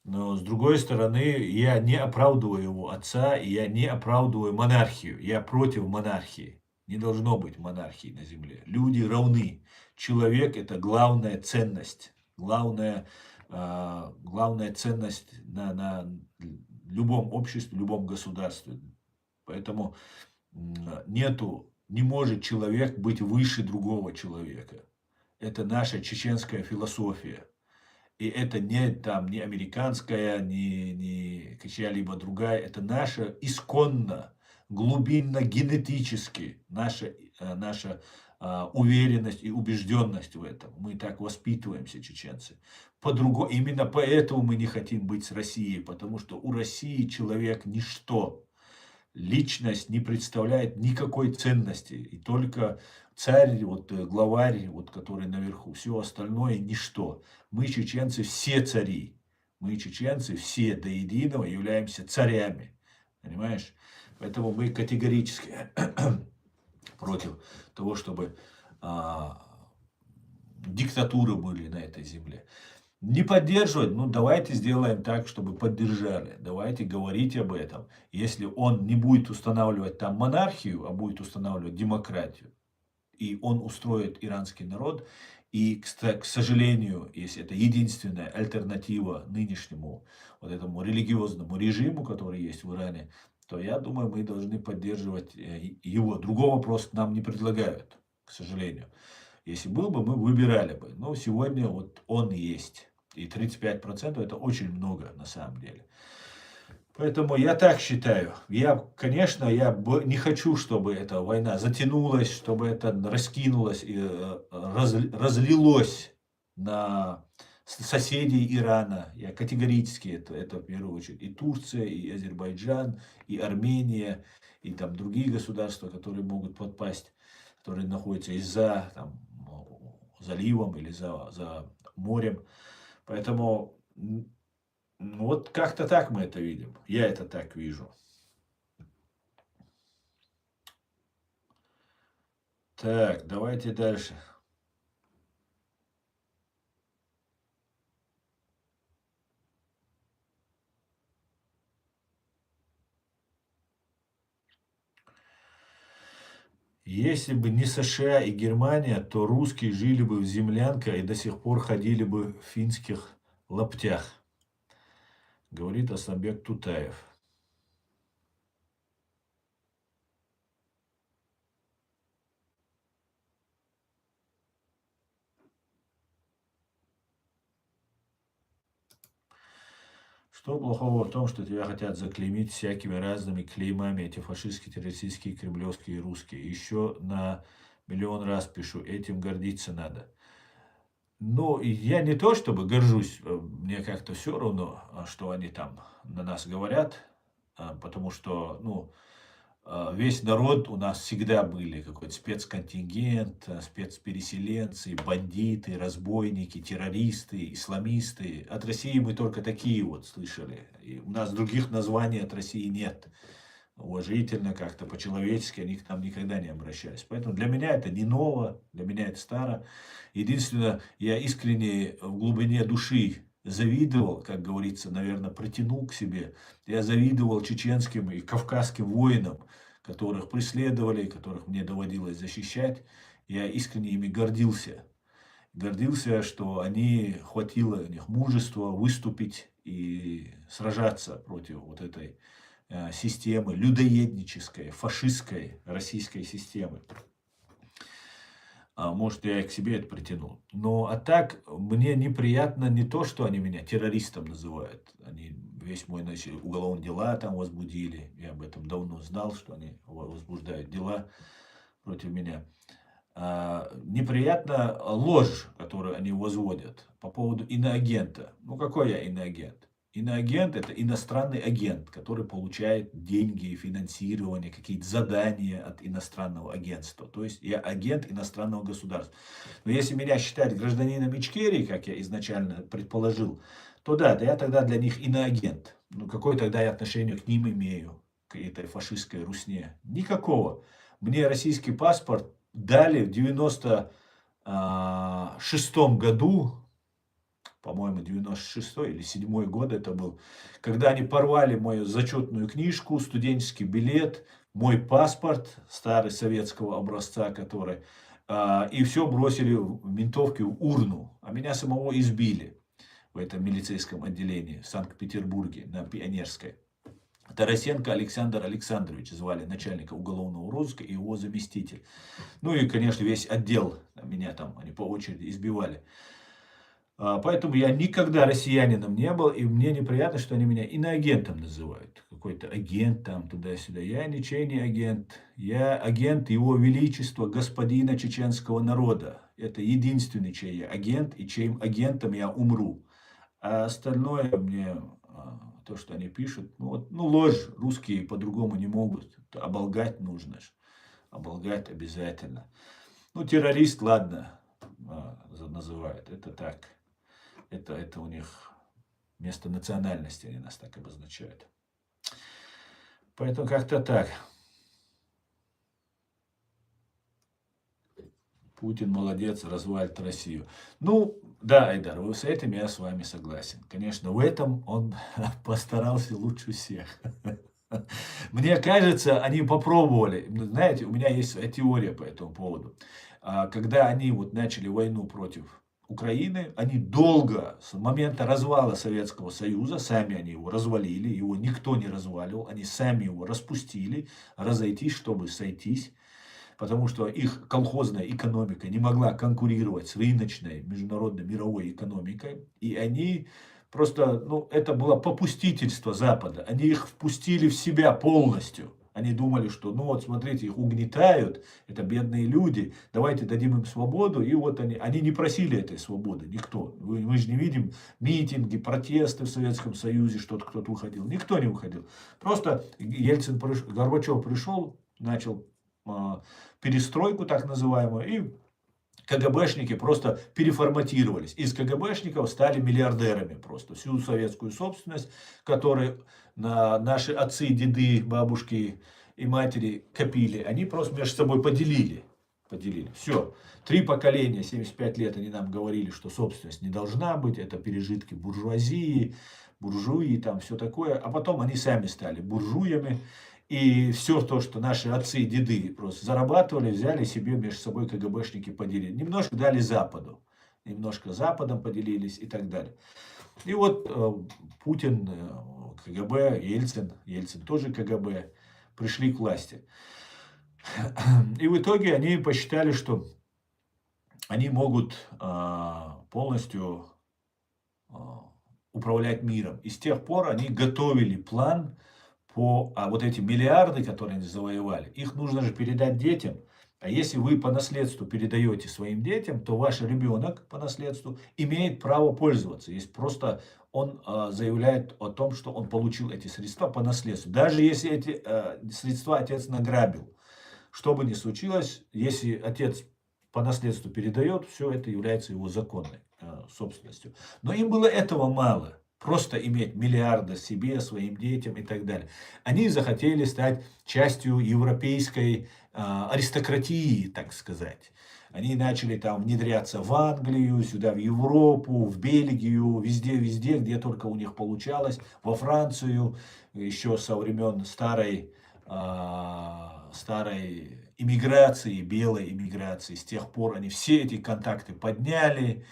Но с другой стороны, я не оправдываю его отца, и я не оправдываю монархию. Я против монархии. Не должно быть монархии на земле. Люди равны. Человек – это главная ценность. Главная ценность на любом обществе, любом государстве. Поэтому не может человек быть выше другого человека. Это наша чеченская философия. И это не американская, не чья-либо другая. Это наша исконно, глубинно, генетически, наша уверенность и убежденность в этом. Мы так воспитываемся, чеченцы. Именно поэтому мы не хотим быть с Россией, потому что у России человек ничто. Личность не представляет никакой ценности. И только царь, главарь, который наверху. Все остальное ничто. Мы, чеченцы, все цари. Мы, чеченцы, все до единого являемся царями. Понимаешь? Поэтому мы категорически против того, чтобы диктатуры были на этой земле. Не поддерживать, давайте сделаем так, чтобы поддержали. Давайте говорить об этом. Если он не будет устанавливать там монархию, а будет устанавливать демократию, и он устроит иранский народ, и, к сожалению, если это единственная альтернатива нынешнему этому религиозному режиму, который есть в Иране, то я думаю, мы должны поддерживать его. Другого просто нам не предлагают, к сожалению. Если был бы, мы выбирали бы. Но сегодня он есть. И 35% это очень много на самом деле. Поэтому я так считаю. Конечно, я не хочу, чтобы эта война затянулась, чтобы это раскинулось и разлилось на соседей Ирана. Я категорически это в первую очередь и Турция, и Азербайджан, и Армения, и там другие государства, которые могут подпасть, которые находятся за заливом или за морем. Поэтому как-то так мы это видим. Я это так вижу. Так, давайте дальше. Если бы не США и Германия, то русские жили бы в землянках и до сих пор ходили бы в финских лаптях. говорит Асланбек Тутаев. Что плохого в том, что тебя хотят заклеймить всякими разными клеймами, эти фашистские, террористические, кремлевские и русские? Еще на миллион раз пишу, этим гордиться надо. Ну, и я не то чтобы горжусь, мне как-то все равно, что они там на нас говорят, потому что, ну, весь народ у нас всегда были, какой-то спецконтингент, спецпереселенцы, бандиты, разбойники, террористы, исламисты. От России мы только такие вот слышали. И у нас других названий от России нет. Уважительно, как-то по-человечески они к нам никогда не обращались. Поэтому для меня это не ново, для меня это старо. Единственное, я искренне в глубине души завидовал, как говорится, наверное, притянул к себе. Я завидовал чеченским и кавказским воинам, которых преследовали, которых мне доводилось защищать. Я искренне ими гордился. Гордился, что хватило у них мужества выступить и сражаться против вот этой системы, людоеднической, фашистской российской системы. Может, я и к себе это притянул. Но а так, мне неприятно не то, что они меня террористом называют. Они весь мой уголовные дела там возбудили. Я об этом давно знал, что они возбуждают дела против меня. Неприятно ложь, которую они возводят по поводу иноагента. Ну, какой я иноагент? Иноагент – это иностранный агент, который получает деньги, финансирование, какие-то задания от иностранного агентства. То есть я агент иностранного государства. Но если меня считать гражданином Ичкерии, как я изначально предположил, то да, я тогда для них иноагент. Ну, какое тогда я отношение к ним имею, к этой фашистской русне? Никакого. Мне российский паспорт дали в 96-м году, по-моему, 96-й или 7-й год это был, когда они порвали мою зачетную книжку, студенческий билет, мой паспорт старый советского образца, который, и все бросили в ментовке в урну, а меня самого избили в этом милицейском отделении в Санкт-Петербурге на Пионерской. Тарасенко Александр Александрович звали начальника уголовного розыска и его заместитель. Ну и, конечно, весь отдел меня там, они по очереди избивали. Поэтому я никогда россиянином не был, и мне неприятно, что они меня иноагентом называют. Какой-то агент там туда-сюда. Я ничей не агент. Я агент Его Величества, господина чеченского народа. Это единственный, чей я агент, и чьим агентом я умру. А остальное мне, то, что они пишут, ну ложь, русские по-другому не могут. Оболгать нужно же. Оболгать обязательно. Ну, террорист, ладно, называют. Это так. Это у них место национальности, они нас так обозначают. Поэтому как-то так. Путин молодец, развалит Россию. Ну, да, Айдар, с этим я с вами согласен. Конечно, в этом он постарался лучше всех. Мне кажется, они попробовали. Знаете, у меня есть теория по этому поводу. Когда они вот начали войну против Украины, они долго, с момента развала Советского Союза, сами они его развалили, его никто не разваливал, они сами его распустили, разойтись, чтобы сойтись, потому что их колхозная экономика не могла конкурировать с рыночной, международной, мировой экономикой, и они просто, ну, это было попустительство Запада, они их впустили в себя полностью. Они думали, что, ну вот, смотрите, их угнетают, это бедные люди, давайте дадим им свободу. И вот они не просили этой свободы, никто. Мы же не видим митинги, протесты в Советском Союзе, что-то кто-то выходил. Никто не выходил. Просто Горбачев пришел, начал перестройку так называемую, и КГБшники просто переформатировались. Из КГБшников стали миллиардерами просто. Всю советскую собственность, которую наши отцы, деды, бабушки и матери копили, они просто между собой поделили. Все. 3 поколения, 75 лет они нам говорили, что собственность не должна быть, это пережитки буржуазии, буржуи, там все такое. А потом они сами стали буржуями. И все то, что наши отцы и деды просто зарабатывали, взяли себе между собой КГБшники поделили. Немножко дали Западу. Немножко Западом поделились и так далее. И вот Путин, КГБ, Ельцин тоже КГБ, пришли к власти. И в итоге они посчитали, что они могут полностью управлять миром. И с тех пор они готовили план по вот эти миллиарды, которые они завоевали. Их нужно же передать детям. А если вы по наследству передаете своим детям, то ваш ребенок по наследству имеет право пользоваться. Есть просто он заявляет о том, что он получил эти средства по наследству. Даже если эти средства отец награбил. Что бы ни случилось, если отец по наследству передает, все это является его законной собственностью. Но им было этого мало. Просто иметь миллиарды себе, своим детям и так далее. Они захотели стать частью европейской аристократии, так сказать. Они начали там внедряться в Англию, сюда в Европу, в Бельгию, везде, где только у них получалось, во Францию, еще со времен старой иммиграции, белой иммиграции. С тех пор они все эти контакты подняли,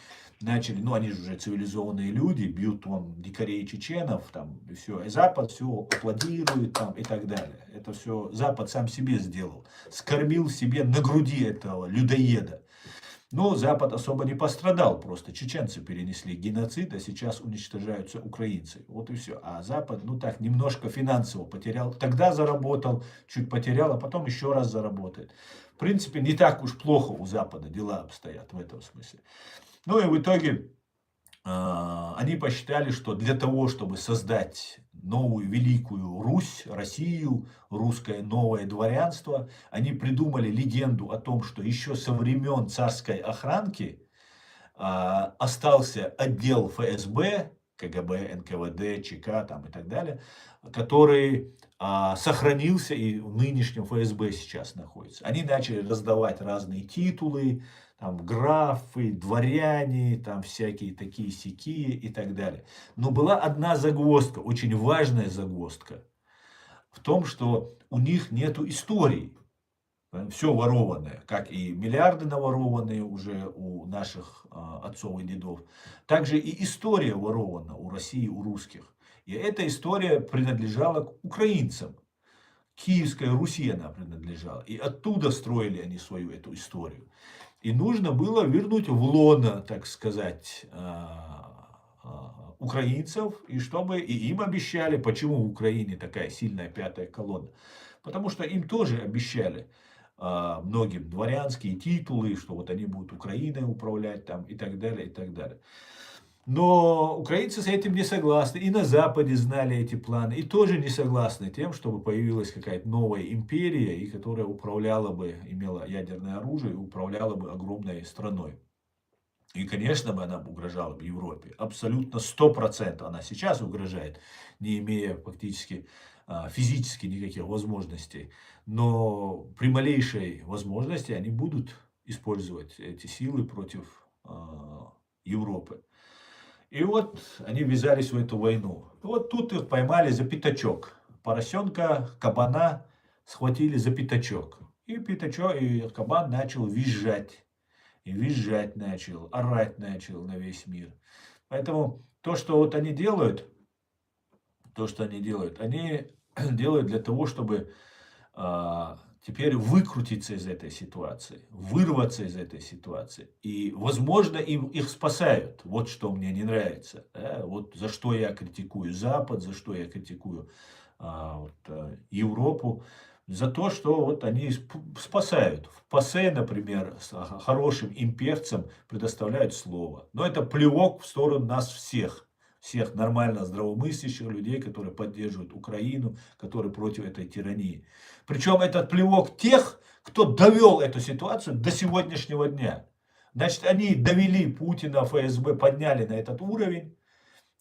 начали, ну они же уже цивилизованные люди, бьют вон дикарей и чеченов, там, и все. И Запад все аплодирует там и так далее. Это все Запад сам себе сделал. Скормил себе на груди этого людоеда. Но Запад особо не пострадал, просто чеченцы перенесли геноцид, а сейчас уничтожаются украинцы. Вот и все. А Запад, ну так, немножко финансово потерял. Тогда заработал, чуть потерял, а потом еще раз заработает. В принципе, не так уж плохо у Запада дела обстоят в этом смысле. Ну и в итоге они посчитали, что для того, чтобы создать новую великую Русь, Россию, русское новое дворянство, они придумали легенду о том, что еще со времен царской охранки остался отдел ФСБ, КГБ, НКВД, ЧК там, и так далее, который сохранился и в нынешнем ФСБ сейчас находится. Они начали раздавать разные титулы, там графы, дворяне, там всякие такие сякие и так далее. Но была одна загвоздка, очень важная загвоздка, в том, что у них нету истории. Все ворованное, как и миллиарды наворованные уже у наших отцов и дедов, также и история ворована у России, у русских. И эта история принадлежала к украинцам. Киевской Руси она принадлежала. И оттуда строили они свою эту историю. И нужно было вернуть в лоно, так сказать, украинцев, и чтобы и им обещали, почему в Украине такая сильная пятая колонна. Потому что им тоже обещали многим дворянские титулы, что вот они будут Украиной управлять там и так далее, и так далее. Но украинцы с этим не согласны, и на Западе знали эти планы, и тоже не согласны тем, чтобы появилась какая-то новая империя, и которая управляла бы, имела ядерное оружие, и управляла бы огромной страной. И, конечно, бы она угрожала бы Европе. Абсолютно 100% она сейчас угрожает, не имея фактически физически никаких возможностей. Но при малейшей возможности они будут использовать эти силы против Европы. И вот они ввязались в эту войну. И вот тут их поймали за пятачок. Поросенка, кабана схватили за пятачок. И пятачок, и кабан начал визжать. И визжать начал, орать начал на весь мир. Поэтому то, что вот они делают, они делают для того, чтобы теперь выкрутиться из этой ситуации, вырваться из этой ситуации. И, возможно, их спасают. Вот что мне не нравится. Да? Вот за что я критикую Запад, за что я критикую Европу. За то, что вот они спасают. В ПАСЕ, например, хорошим имперцам предоставляют слово. Но это плевок в сторону нас всех. Всех нормально здравомыслящих людей, которые поддерживают Украину, которые против этой тирании. Причем этот плевок тех, кто довел эту ситуацию до сегодняшнего дня. Значит, они довели Путина, ФСБ, подняли на этот уровень.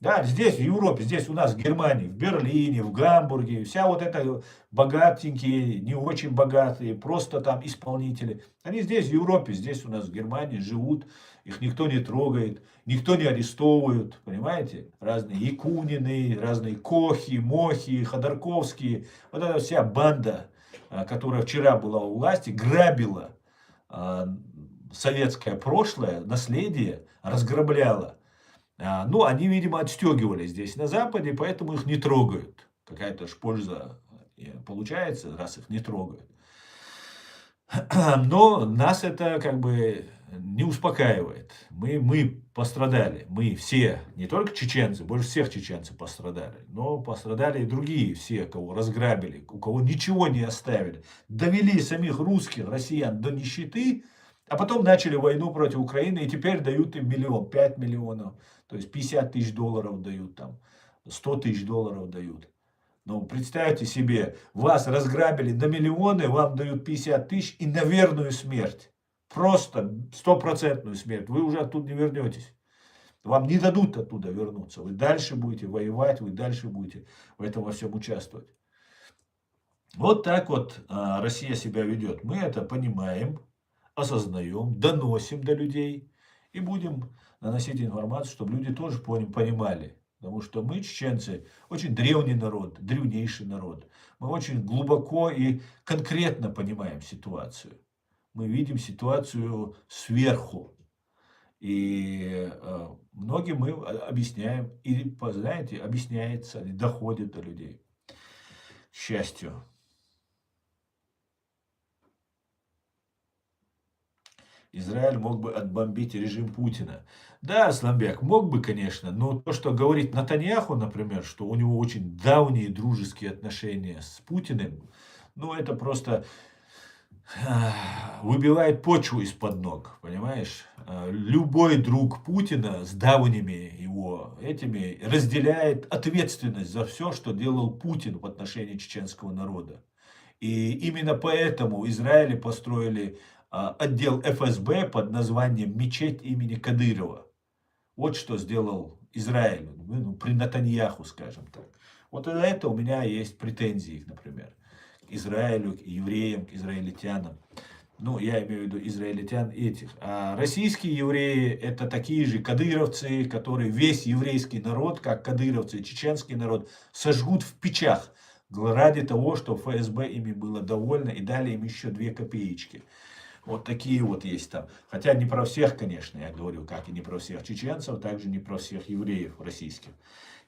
Да, здесь, в Европе, здесь у нас в Германии, в Берлине, в Гамбурге, вся вот эта богатенькие, не очень богатые, просто там исполнители. Они здесь, в Европе, здесь у нас в Германии живут, их никто не трогает, никто не арестовывает, понимаете? Разные Якунины, разные Кохи, Мохи, Ходорковские. Вот эта вся банда, которая вчера была у власти, грабила советское прошлое, наследие, разграбляла. Ну, они, видимо, отстегивали здесь на Западе, поэтому их не трогают. Какая-то ж польза получается, раз их не трогают. Но нас это как бы не успокаивает. Мы пострадали. Мы все, не только чеченцы, больше всех чеченцы пострадали. Но пострадали и другие все, кого разграбили, у кого ничего не оставили. Довели самих русских, россиян до нищеты, а потом начали войну против Украины, и теперь дают им миллион, 5 миллионов, то есть 50 тысяч долларов дают там, 100 тысяч долларов дают. Ну, представьте себе, вас разграбили на миллионы, вам дают 50 тысяч и на верную смерть. Просто стопроцентную смерть. Вы уже оттуда не вернетесь. Вам не дадут оттуда вернуться. Вы дальше будете воевать, вы дальше будете в этом во всем участвовать. Вот так вот Россия себя ведет. Мы это понимаем, осознаем, доносим до людей и будем наносить информацию, чтобы люди тоже понимали. Потому что мы, чеченцы, очень древний народ, древнейший народ. Мы очень глубоко и конкретно понимаем ситуацию. Мы видим ситуацию сверху. И многим мы объясняем, и, знаете, объясняется, доходит до людей. К счастью. Израиль мог бы отбомбить режим Путина. Да, Асламбек, мог бы, конечно, но то, что говорит Натаньяху, например, что у него очень давние дружеские отношения с Путиным, ну, это просто выбивает почву из-под ног, понимаешь? Любой друг Путина с давними его этими разделяет ответственность за все, что делал Путин в отношении чеченского народа. И именно поэтому в Израиле построили отдел ФСБ под названием «Мечеть имени Кадырова». Вот что сделал Израиль, ну, при Натаньяху, скажем так. Вот за это у меня есть претензии, например, к Израилю, к евреям, к израильтянам. Ну, я имею в виду израильтян этих. А российские евреи – это такие же кадыровцы, которые весь еврейский народ, как кадыровцы, чеченский народ, сожгут в печах ради того, чтобы ФСБ ими было довольно и дали им еще 2 копеечки. Вот такие вот есть там. Хотя не про всех, конечно, я говорю, как и не про всех чеченцев, также не про всех евреев российских.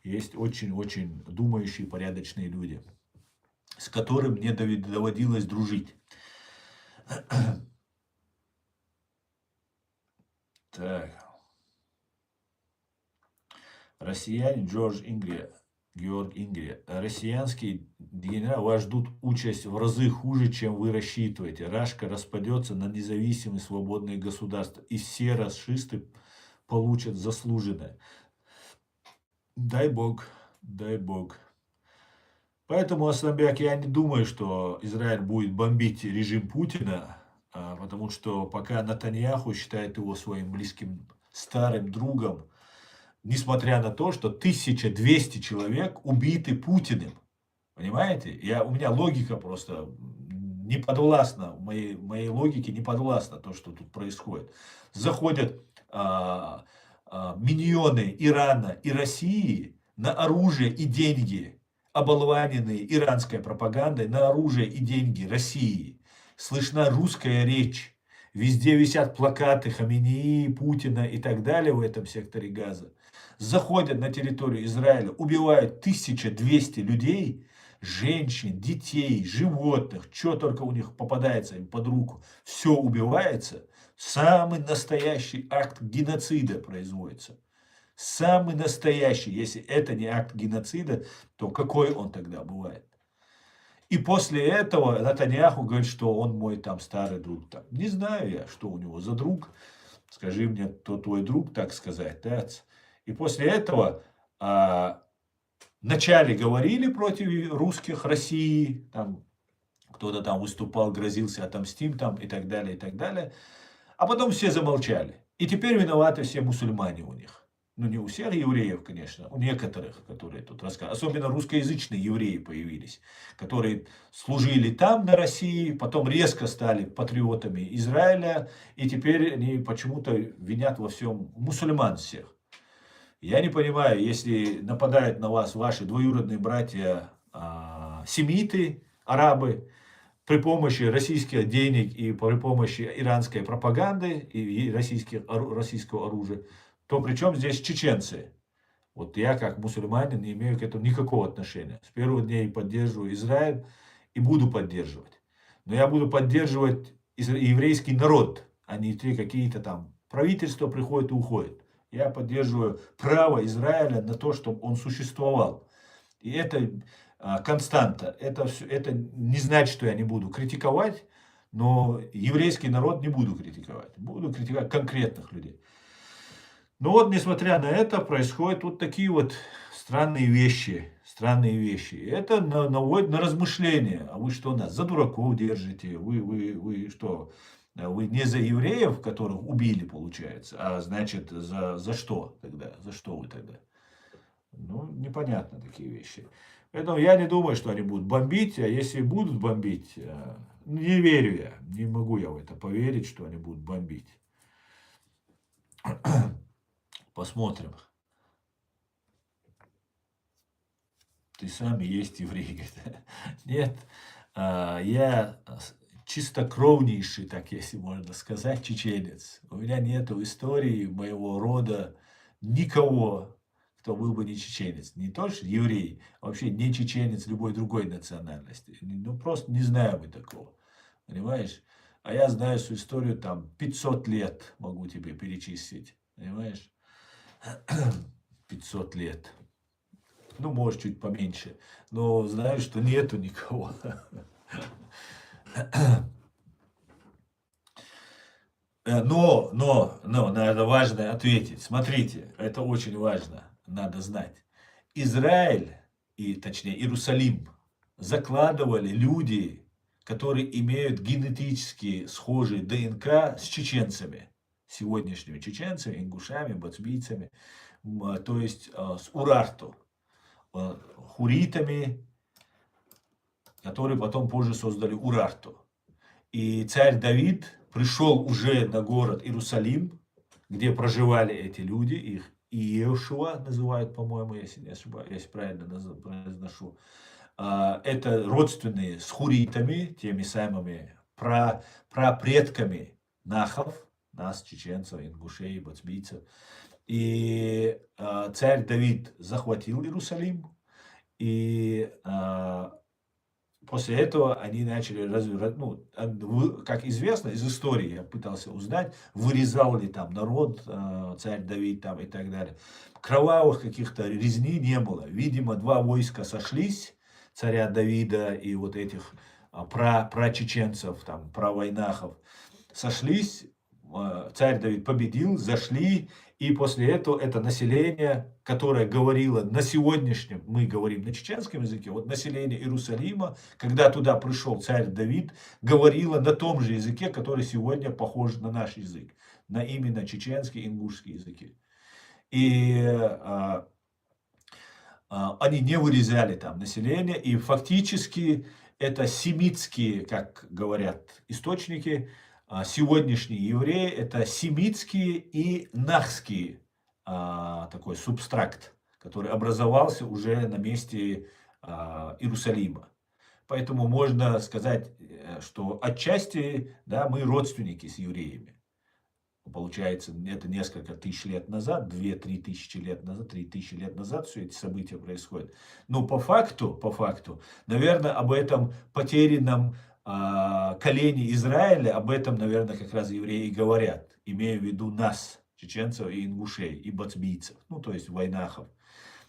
Есть очень-очень думающие, порядочные люди, с которыми мне доводилось дружить. Так. Россияне Георг Ингри. Россиянские генералы вас ждут участь в разы хуже, чем вы рассчитываете. Рашка распадется на независимые свободные государства, и все расисты получат заслуженное. Дай бог, дай бог. Поэтому, Асланбек, я не думаю, что Израиль будет бомбить режим Путина, потому что пока Натаньяху считает его своим близким старым другом, несмотря на то, что 1200 человек убиты Путиным. Понимаете? У меня логика просто не подвластна, моей логике не подвластна то, что тут происходит. Заходят миньоны Ирана и России на оружие и деньги, оболваненные иранской пропагандой, на оружие и деньги России. Слышна русская речь. Везде висят плакаты Хаменеи, Путина и так далее в этом секторе Газа. Заходят на территорию Израиля, убивают 1200 людей, женщин, детей, животных, что только у них попадается им под руку, все убивается. Самый настоящий акт геноцида производится. Самый настоящий. Если это не акт геноцида, то какой он тогда бывает? И после этого Натаньяху говорит, что он мой там старый друг. Там. Не знаю я, что у него за друг. Скажи мне, кто твой друг, так сказать. Да? И после этого вначале говорили против русских России, там кто-то там выступал, грозился отомстим там и так далее, и так далее. А потом все замолчали. И теперь виноваты все мусульмане у них. Ну, не у всех евреев, конечно, у некоторых, которые тут рассказывают. Особенно русскоязычные евреи появились, которые служили там, на России, потом резко стали патриотами Израиля, и теперь они почему-то винят во всем мусульман всех. Я не понимаю, если нападают на вас ваши двоюродные братья семиты, арабы, при помощи российских денег и при помощи иранской пропаганды и российского оружия, то при чем здесь чеченцы? Вот я, как мусульманин, не имею к этому никакого отношения. С первых дней поддерживаю Израиль и буду поддерживать. Но я буду поддерживать еврейский народ, а не те какие-то там правительства приходят и уходят. Я поддерживаю право Израиля на то, чтобы он существовал. И это константа. Это не значит, что я не буду критиковать, но еврейский народ не буду критиковать. Буду критиковать конкретных людей. Но вот, несмотря на это, происходят вот такие вот странные вещи. Странные вещи. И это наводит на размышления. А вы что, нас за дураков держите? Вы что? Вы не за евреев, которых убили, получается, а значит, за что тогда? За что вы тогда? Ну, непонятно такие вещи. Поэтому я не думаю, что они будут бомбить, а если будут бомбить, не верю я, не могу я в это поверить, что они будут бомбить. Посмотрим. Ты сам и есть еврей. Нет, я чистокровнейший, так если можно сказать, чеченец. У меня нет в истории моего рода никого, кто был бы не чеченец. Не то, что еврей, а вообще не чеченец любой другой национальности. Ну, просто не знаю мы такого. Понимаешь? А я знаю свою историю там 500 лет, могу тебе перечислить. Понимаешь? 500 лет. Ну, может, чуть поменьше. Но знаю, что нету никого. Но, надо важно ответить. Смотрите, это очень важно, надо знать. Израиль, и точнее Иерусалим, закладывали люди, которые имеют генетически схожий ДНК с чеченцами. Сегодняшними чеченцами, ингушами, бацбийцами. То есть с Урарту. Хуритами, которые потом позже создали Урарту. И царь Давид пришел уже на город Иерусалим, где проживали эти люди, их Иешуа называют, по-моему, если не ошибаюсь, если правильно произношу. Это родственные с хуритами, теми самыми прапредками нахов, нас, чеченцев, ингушей, бацбийцев. И царь Давид захватил Иерусалим, и после этого они начали развивать, ну, как известно из истории, я пытался узнать, вырезал ли там народ, царь Давид там и так далее. Кровавых каких-то резни не было. Видимо, два войска сошлись, царя Давида и вот этих прачеченцев, там, правойнахов, сошлись, царь Давид победил, зашли, и после этого это население, которое говорило на сегодняшнем, мы говорим на чеченском языке, вот население Иерусалима, когда туда пришел царь Давид, говорило на том же языке, который сегодня похож на наш язык, на именно чеченский, ингушский языки. И они не вырезали там население, и фактически это семитские, как говорят источники, сегодняшние евреи, это семитские и нахские такой субстракт, который образовался уже на месте Иерусалима. Поэтому можно сказать, что отчасти, да, мы родственники с евреями. Получается, это несколько тысяч лет назад, 2-3 тысячи лет назад, 3 тысячи лет назад все эти события происходят. Но по факту, наверное, об этом потерянном колене Израиля, об этом, наверное, как раз евреи говорят, имея в виду нас, чеченцев и ингушей, и бацбийцев, ну, то есть войнахов.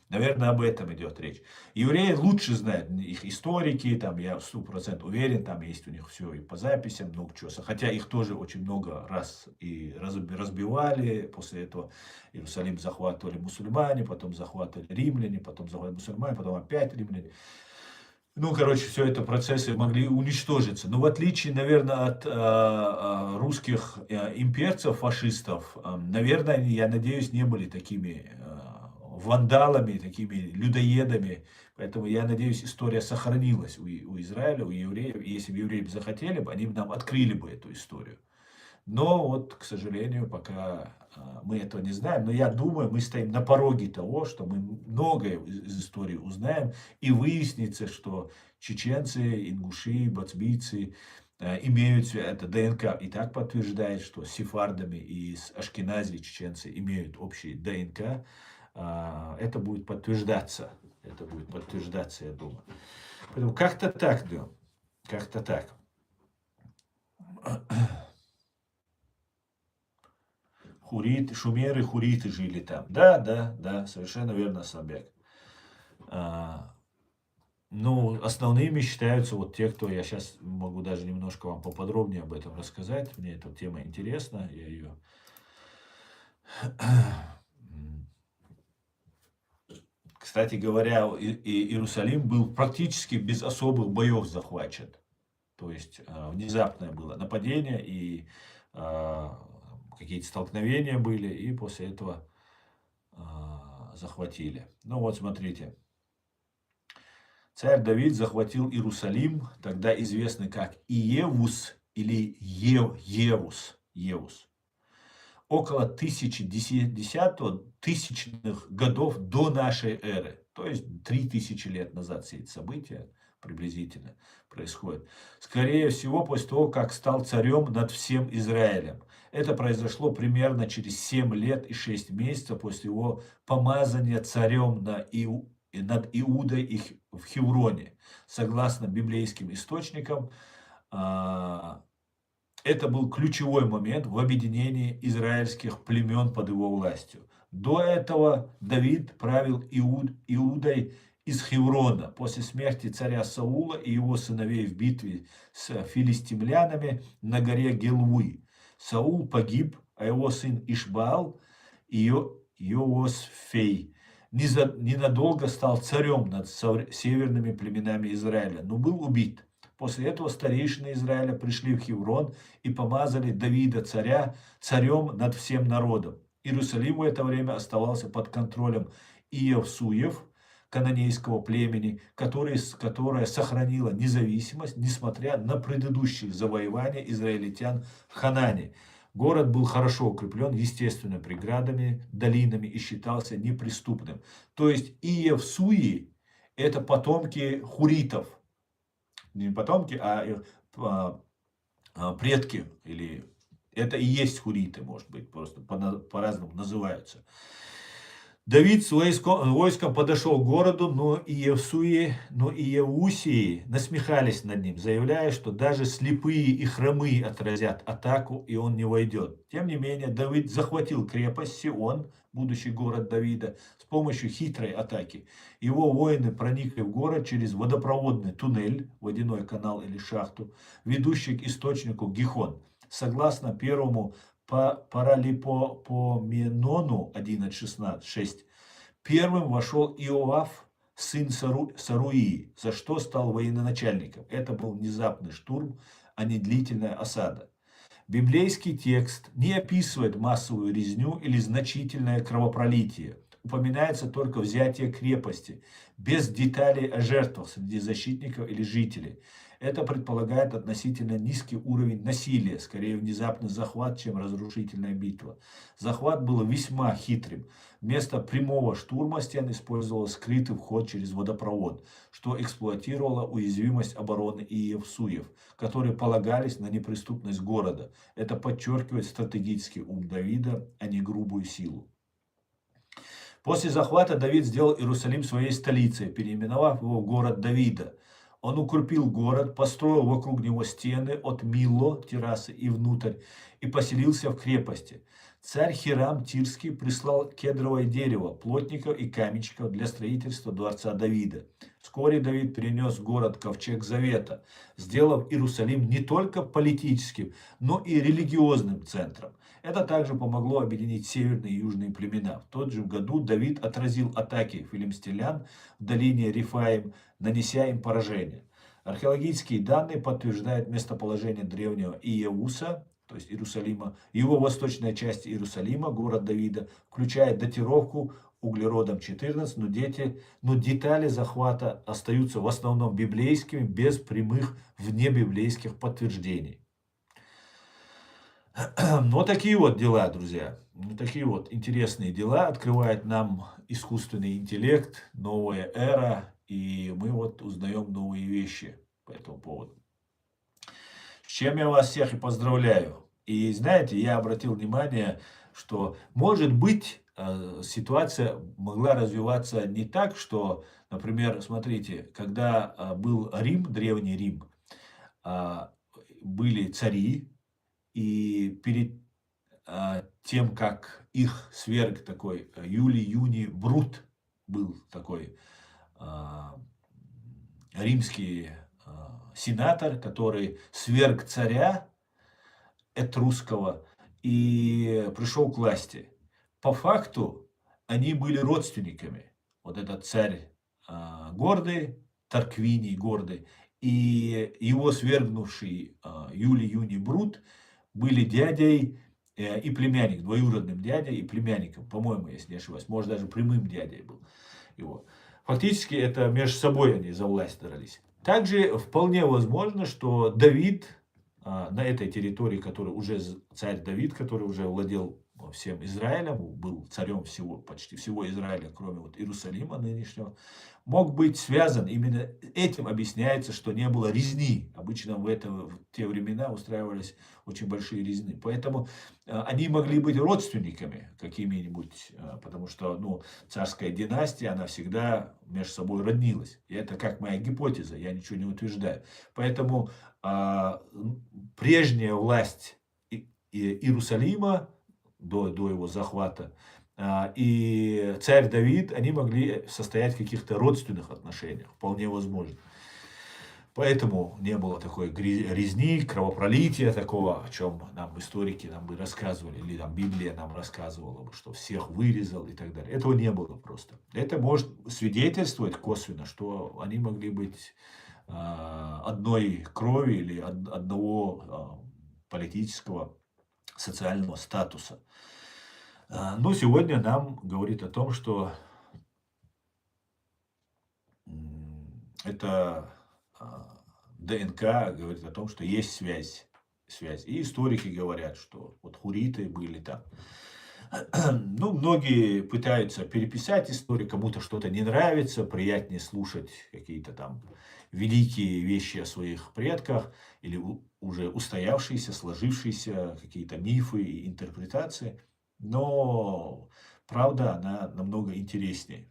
Наверное, об этом идет речь. Евреи лучше знают, их историки, там, я 100% уверен, там есть у них все и по записям, много чего. Хотя их тоже очень много раз и разбивали, после этого Иерусалим захватывали мусульмане, потом захватывали римляне, потом захватывали мусульмане, потом опять римляне. Ну, короче, все это процессы могли уничтожиться. Но в отличие, наверное, от русских имперцев, фашистов, наверное, я надеюсь, не были такими вандалами, такими людоедами. Поэтому я надеюсь, история сохранилась у Израиля, у евреев. И если бы евреи захотели бы, они бы нам открыли бы эту историю. Но вот, к сожалению, пока мы этого не знаем. Но я думаю, мы стоим на пороге того, что мы многое из истории узнаем. И выяснится, что чеченцы, ингуши, бацбийцы имеют, это ДНК и так подтверждает, что с сефардами и с ашкенази чеченцы имеют общий ДНК. Это будет подтверждаться. Это будет подтверждаться, я думаю. Поэтому как-то так, да. Как-то так. Шумеры, хуриты жили там. Да, совершенно верно, Самбек. Ну, основными считаются вот те, кто, я сейчас могу даже немножко вам поподробнее об этом рассказать. Мне эта тема интересна, я ее... Кстати говоря, Иерусалим был практически без особых боев захвачен. То есть внезапное было нападение и какие-то столкновения были, и после этого захватили. Ну вот смотрите. Царь Давид захватил Иерусалим, тогда известный как Иевус или Евус. Около 1010-х годов до нашей эры. То есть 3000 лет назад все эти события приблизительно происходят. Скорее всего, после того, как стал царем над всем Израилем. Это произошло примерно через 7 лет и 6 месяцев после его помазания царем над Иудой в Хевроне. Согласно библейским источникам, это был ключевой момент в объединении израильских племен под его властью. До этого Давид правил Иудой из Хеврона. После смерти царя Саула и его сыновей в битве с филистимлянами на горе Гилвы. Саул погиб, а его сын Ишбаал и Йосфей ненадолго стал царем над северными племенами Израиля, но был убит. После этого старейшины Израиля пришли в Хеврон и помазали Давида царем над всем народом. Иерусалим в это время оставался под контролем Иевсуев, кананейского племени, которое сохранило независимость, несмотря на предыдущие завоевания израильтян в Ханане. Город был хорошо укреплен естественными преградами, долинами и считался неприступным. То есть Иевсуи – это потомки хуритов. Не потомки, предки. Или это и есть хуриты, может быть, просто по-разному называются. Давид с войском подошел к городу, но Иевусии насмехались над ним, заявляя, что даже слепые и хромые отразят атаку, и он не войдет. Тем не менее, Давид захватил крепость Сион, будущий город Давида, с помощью хитрой атаки. Его воины проникли в город через водопроводный туннель, водяной канал или шахту, ведущий к источнику Гихон. Согласно первому Паралипоменону 11.16, первым вошел Иоав, сын Саруии, за что стал военачальником. Это был внезапный штурм, а не длительная осада. Библейский текст не описывает массовую резню или значительное кровопролитие. Упоминается только взятие крепости, без деталей о жертвах среди защитников или жителей. Это предполагает относительно низкий уровень насилия, скорее внезапный захват, чем разрушительная битва. Захват был весьма хитрым. Вместо прямого штурма стен использовал скрытый вход через водопровод, что эксплуатировало уязвимость обороны Иевсуев, которые полагались на неприступность города. Это подчеркивает стратегический ум Давида, а не грубую силу. После захвата Давид сделал Иерусалим своей столицей, переименовав его в город Давида. Он укрепил город, построил вокруг него стены от Мило, террасы, и внутрь, и поселился в крепости. Царь Хирам Тирский прислал кедровое дерево, плотников и каменщиков для строительства дворца Давида. Вскоре Давид перенес в город ковчег Завета, сделав Иерусалим не только политическим, но и религиозным центром. Это также помогло объединить северные и южные племена. В тот же году Давид отразил атаки филистимлян в долине Рифаим, нанеся им поражение. Археологические данные подтверждают местоположение древнего Иевуса, то есть Иерусалима. Его восточная часть Иерусалима, город Давида, включает датировку углеродом 14, но детали захвата остаются в основном библейскими, без прямых внебиблейских подтверждений. Вот такие вот дела, друзья. Вот такие вот интересные дела открывает нам искусственный интеллект, новая эра, и мы вот узнаем новые вещи по этому поводу. С чем я вас всех и поздравляю. И знаете, я обратил внимание, что, может быть, ситуация могла развиваться не так, что, например, смотрите, когда был Рим, Древний Рим, а, были цари, и перед тем, как их сверг такой Юлий Юний Брут, был такой а, римский сенатор, который сверг царя этрусского и пришел к власти. По факту они были родственниками. Вот этот царь гордый, Тарквиний гордый, и его свергнувший Юлий Юний Брут были дядей и племянник, двоюродным дядей и племянником, по-моему, если не ошибаюсь, может даже прямым дядей был его. Фактически это между собой они за власть дрались. Также вполне возможно, что Давид на этой территории, который уже царь Давид, который уже владел всем Израилем, был царем всего, почти всего Израиля, кроме вот Иерусалима нынешнего, мог быть связан. Именно этим объясняется, что не было резни. Обычно в те времена устраивались очень большие резни. Поэтому они могли быть родственниками какими-нибудь, потому что царская династия, она всегда между собой роднилась. И это как моя гипотеза, я ничего не утверждаю. Поэтому прежняя власть Иерусалима до его захвата и царь Давид, они могли состоять в каких-то родственных отношениях, вполне возможно. Поэтому не было такой резни, кровопролития такого, о чем нам историки нам бы рассказывали, или там Библия нам рассказывала бы, что всех вырезал и так далее. Этого не было просто. Это может свидетельствовать косвенно, что они могли быть одной крови или одного политического, социального статуса. Но сегодня нам говорит о том, что это ДНК говорит о том, что есть связь. И историки говорят, что вот хуриты были там. Многие пытаются переписать историю, кому-то что-то не нравится, приятнее слушать какие-то там великие вещи о своих предках или уже устоявшиеся, сложившиеся какие-то мифы и интерпретации. Но правда, она намного интереснее.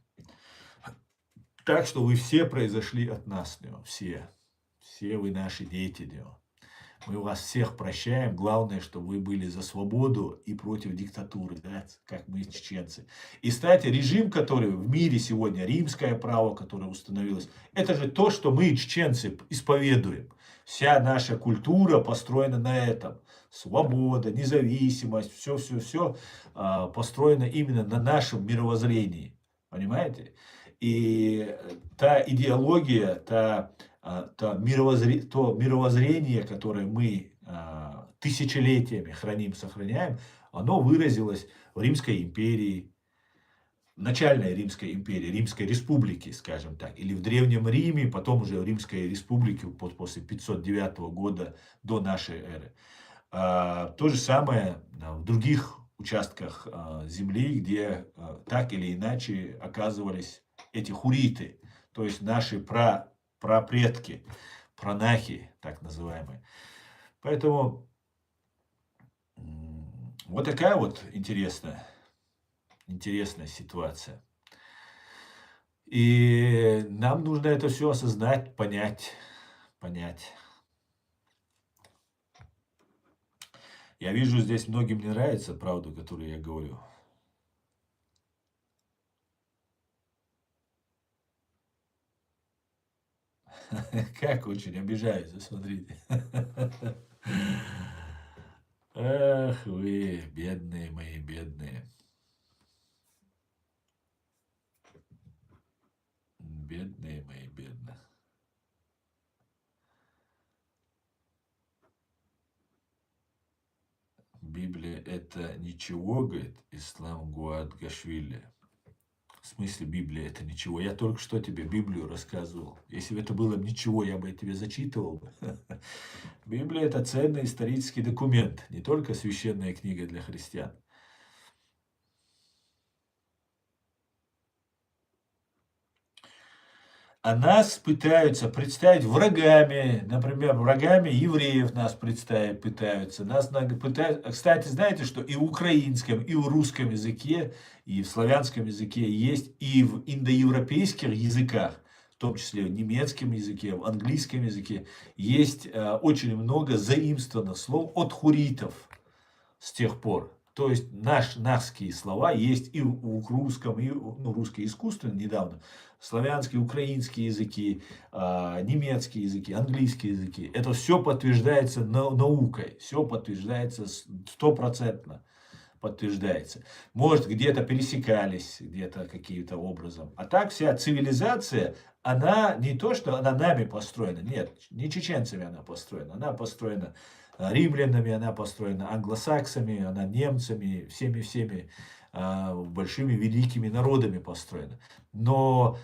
Так что вы все произошли от нас, все. Все вы наши дети, мы вас всех прощаем. Главное, чтобы вы были за свободу и против диктатуры, как мы, чеченцы. И, кстати, режим, который в мире сегодня, римское право, которое установилось, это же то, что мы, чеченцы, исповедуем. Вся наша культура построена на этом. Свобода, независимость, все построено именно на нашем мировоззрении. Понимаете? И та идеология, то мировоззрение, которое мы тысячелетиями храним, сохраняем, оно выразилось в Римской империи, начальной Римской империи, Римской республики, скажем так, или в Древнем Риме, потом уже в Римской республике после 509 года до нашей эры. То же самое в других участках земли, где так или иначе оказывались эти хуриты, то есть наши прапредки, пранахи, так называемые. Поэтому вот такая вот интересная ситуация. И нам нужно это все осознать, понять. Я вижу, здесь многим не нравится правду, которую я говорю. Как очень обижаются, смотрите. Ах вы, бедные мои, бедные. Бедные мои, бедные. Библия это ничего, говорит Ислам Гуад Гашвили. В смысле Библия это ничего? Я только что тебе Библию рассказывал. Если бы это было ничего, я бы тебе зачитывал. Библия это ценный исторический документ, не только священная книга для христиан. А нас пытаются представить врагами, например, врагами евреев нас представить пытаются. Нас пытаются. Кстати, знаете, что и в украинском, и в русском языке, и в славянском языке есть, и в индоевропейских языках, в том числе в немецком языке, в английском языке, есть очень много заимствованных слов от хуритов с тех пор. То есть нашские слова есть и в русском, и русский искусственно недавно, славянские, украинские языки, немецкие языки, английские языки. Это все подтверждается наукой, все подтверждается стопроцентно. Подтверждается. Может, где-то пересекались, где-то каким-то образом. А так вся цивилизация, она не то, что она нами построена, нет, не чеченцами она построена римлянами, она построена англосаксами, она немцами, всеми большими великими народами построена. Но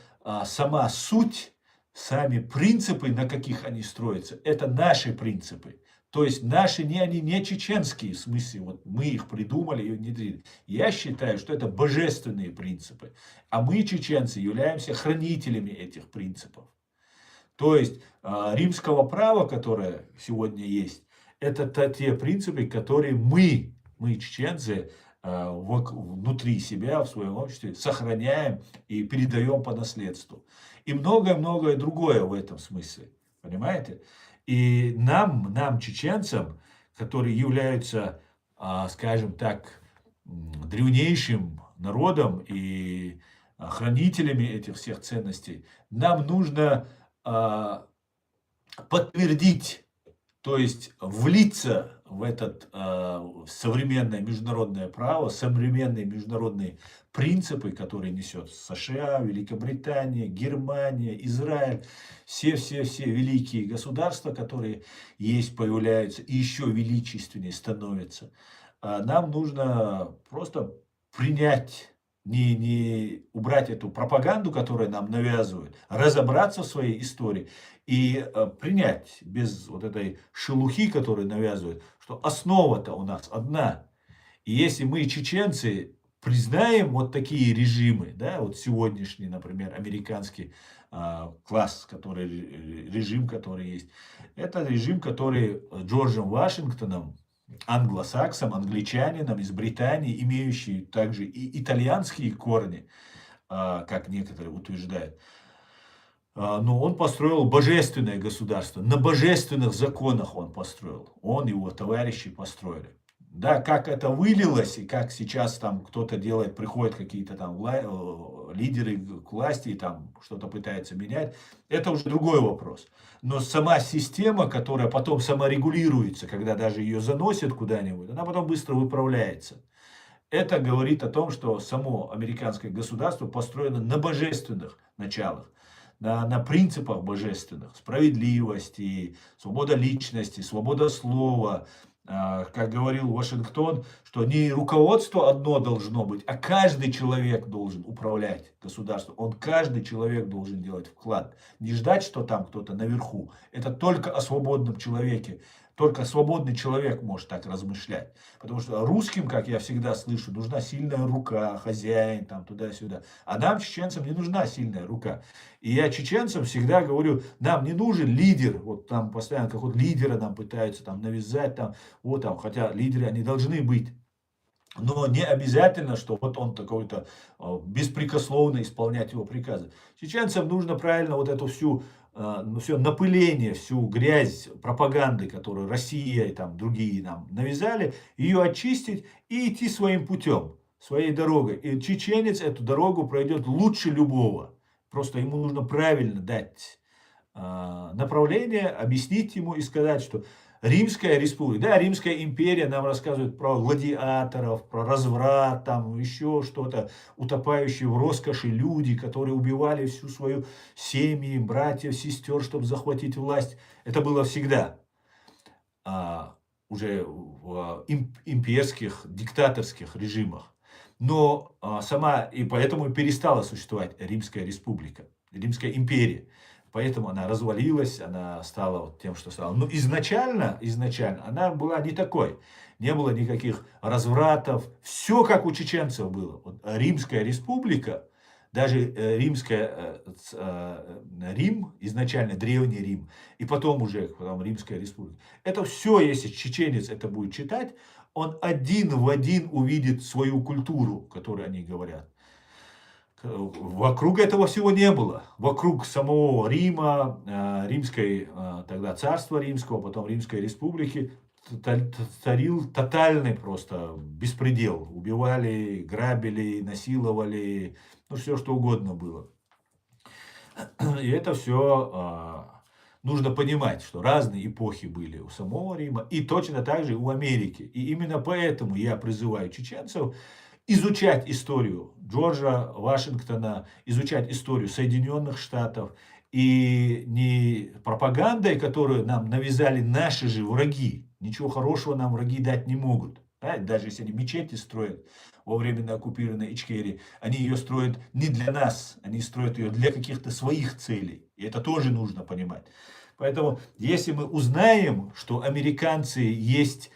сама суть, сами принципы, на каких они строятся, это наши принципы. То есть наши, они не чеченские, в смысле, вот мы их придумали и внедрили. Я считаю, что это божественные принципы. А мы, чеченцы, являемся хранителями этих принципов. То есть римского права, которое сегодня есть, это те принципы, которые мы чеченцы, внутри себя, в своем обществе, сохраняем и передаем по наследству. И многое-многое другое в этом смысле. Понимаете? И нам, чеченцам, которые являются, скажем так, древнейшим народом и хранителями этих всех ценностей, нам нужно подтвердить, то есть влиться в это современное международное право, современные международные принципы, которые несет США, Великобритания, Германия, Израиль, все великие государства, которые есть, появляются и еще величественнее становятся. Нам нужно просто принять, не убрать эту пропаганду, которую нам навязывают, разобраться в своей истории и принять без вот этой шелухи, которую навязывают, что основа-то у нас одна. И если мы, чеченцы, признаем вот такие режимы, да, вот сегодняшний, например, американский класс, режим, который есть, это режим, который Джорджем Вашингтоном, англосаксом, англичанином из Британии, имеющий также и итальянские корни, как некоторые утверждают. Но он построил божественное государство, на божественных законах он построил, он и его товарищи построили. Да, как это вылилось, и как сейчас там кто-то делает, приходят какие-то там лидеры к власти и там что-то пытаются менять, это уже другой вопрос. Но сама система, которая потом саморегулируется, когда даже ее заносят куда-нибудь, она потом быстро выправляется. Это говорит о том, что само американское государство построено на божественных началах, на принципах божественных, справедливости, свобода личности, свобода слова. Как говорил Вашингтон, что не руководство одно должно быть, а каждый человек должен управлять государством. Каждый человек должен делать вклад. Не ждать, что там кто-то наверху. Это только о свободном человеке. Только свободный человек может так размышлять. Потому что русским, как я всегда слышу, нужна сильная рука, хозяин, там туда-сюда. А нам, чеченцам, не нужна сильная рука. И я чеченцам всегда говорю, нам не нужен лидер. Вот там постоянно какого-то лидера нам пытаются там навязать. Хотя лидеры, они должны быть. Но не обязательно, что вот он такой-то беспрекословно исполнять его приказы. Чеченцам нужно правильно вот эту все напыление, всю грязь пропаганды, которую Россия и там другие нам навязали, ее очистить и идти своим путем, своей дорогой. И чеченец эту дорогу пройдет лучше любого. Просто ему нужно правильно дать направление, объяснить ему и сказать, что Римская республика, да, Римская империя нам рассказывает про гладиаторов, про разврат, там еще что-то, утопающие в роскоши люди, которые убивали всю свою семью, братьев, сестер, чтобы захватить власть. Это было всегда. Уже в имперских, диктаторских режимах. Но и поэтому перестала существовать Римская республика, Римская империя. Поэтому она развалилась, она стала вот тем, что стала. Но изначально она была не такой. Не было никаких развратов. Все как у чеченцев было. Вот Римская республика, Даже Рим, изначально Древний Рим, и потом уже потом Римская республика. Это все, если чеченец это будет читать, он один в один увидит свою культуру, которую они говорят. Вокруг этого всего не было. Вокруг самого Рима, римской, тогда царства римского, потом Римской республики, царил тотальный просто беспредел. Убивали, грабили, насиловали, ну все что угодно было. И это все нужно понимать, что разные эпохи были у самого Рима и точно так же у Америки. И именно поэтому я призываю чеченцев изучать историю Джорджа Вашингтона, изучать историю Соединенных Штатов, и не пропагандой, которую нам навязали наши же враги. Ничего хорошего нам враги дать не могут. Даже если они мечети строят во временно оккупированной Ичкерии, они ее строят не для нас, они строят ее для каких-то своих целей. И это тоже нужно понимать. Поэтому, если мы узнаем, что американцы есть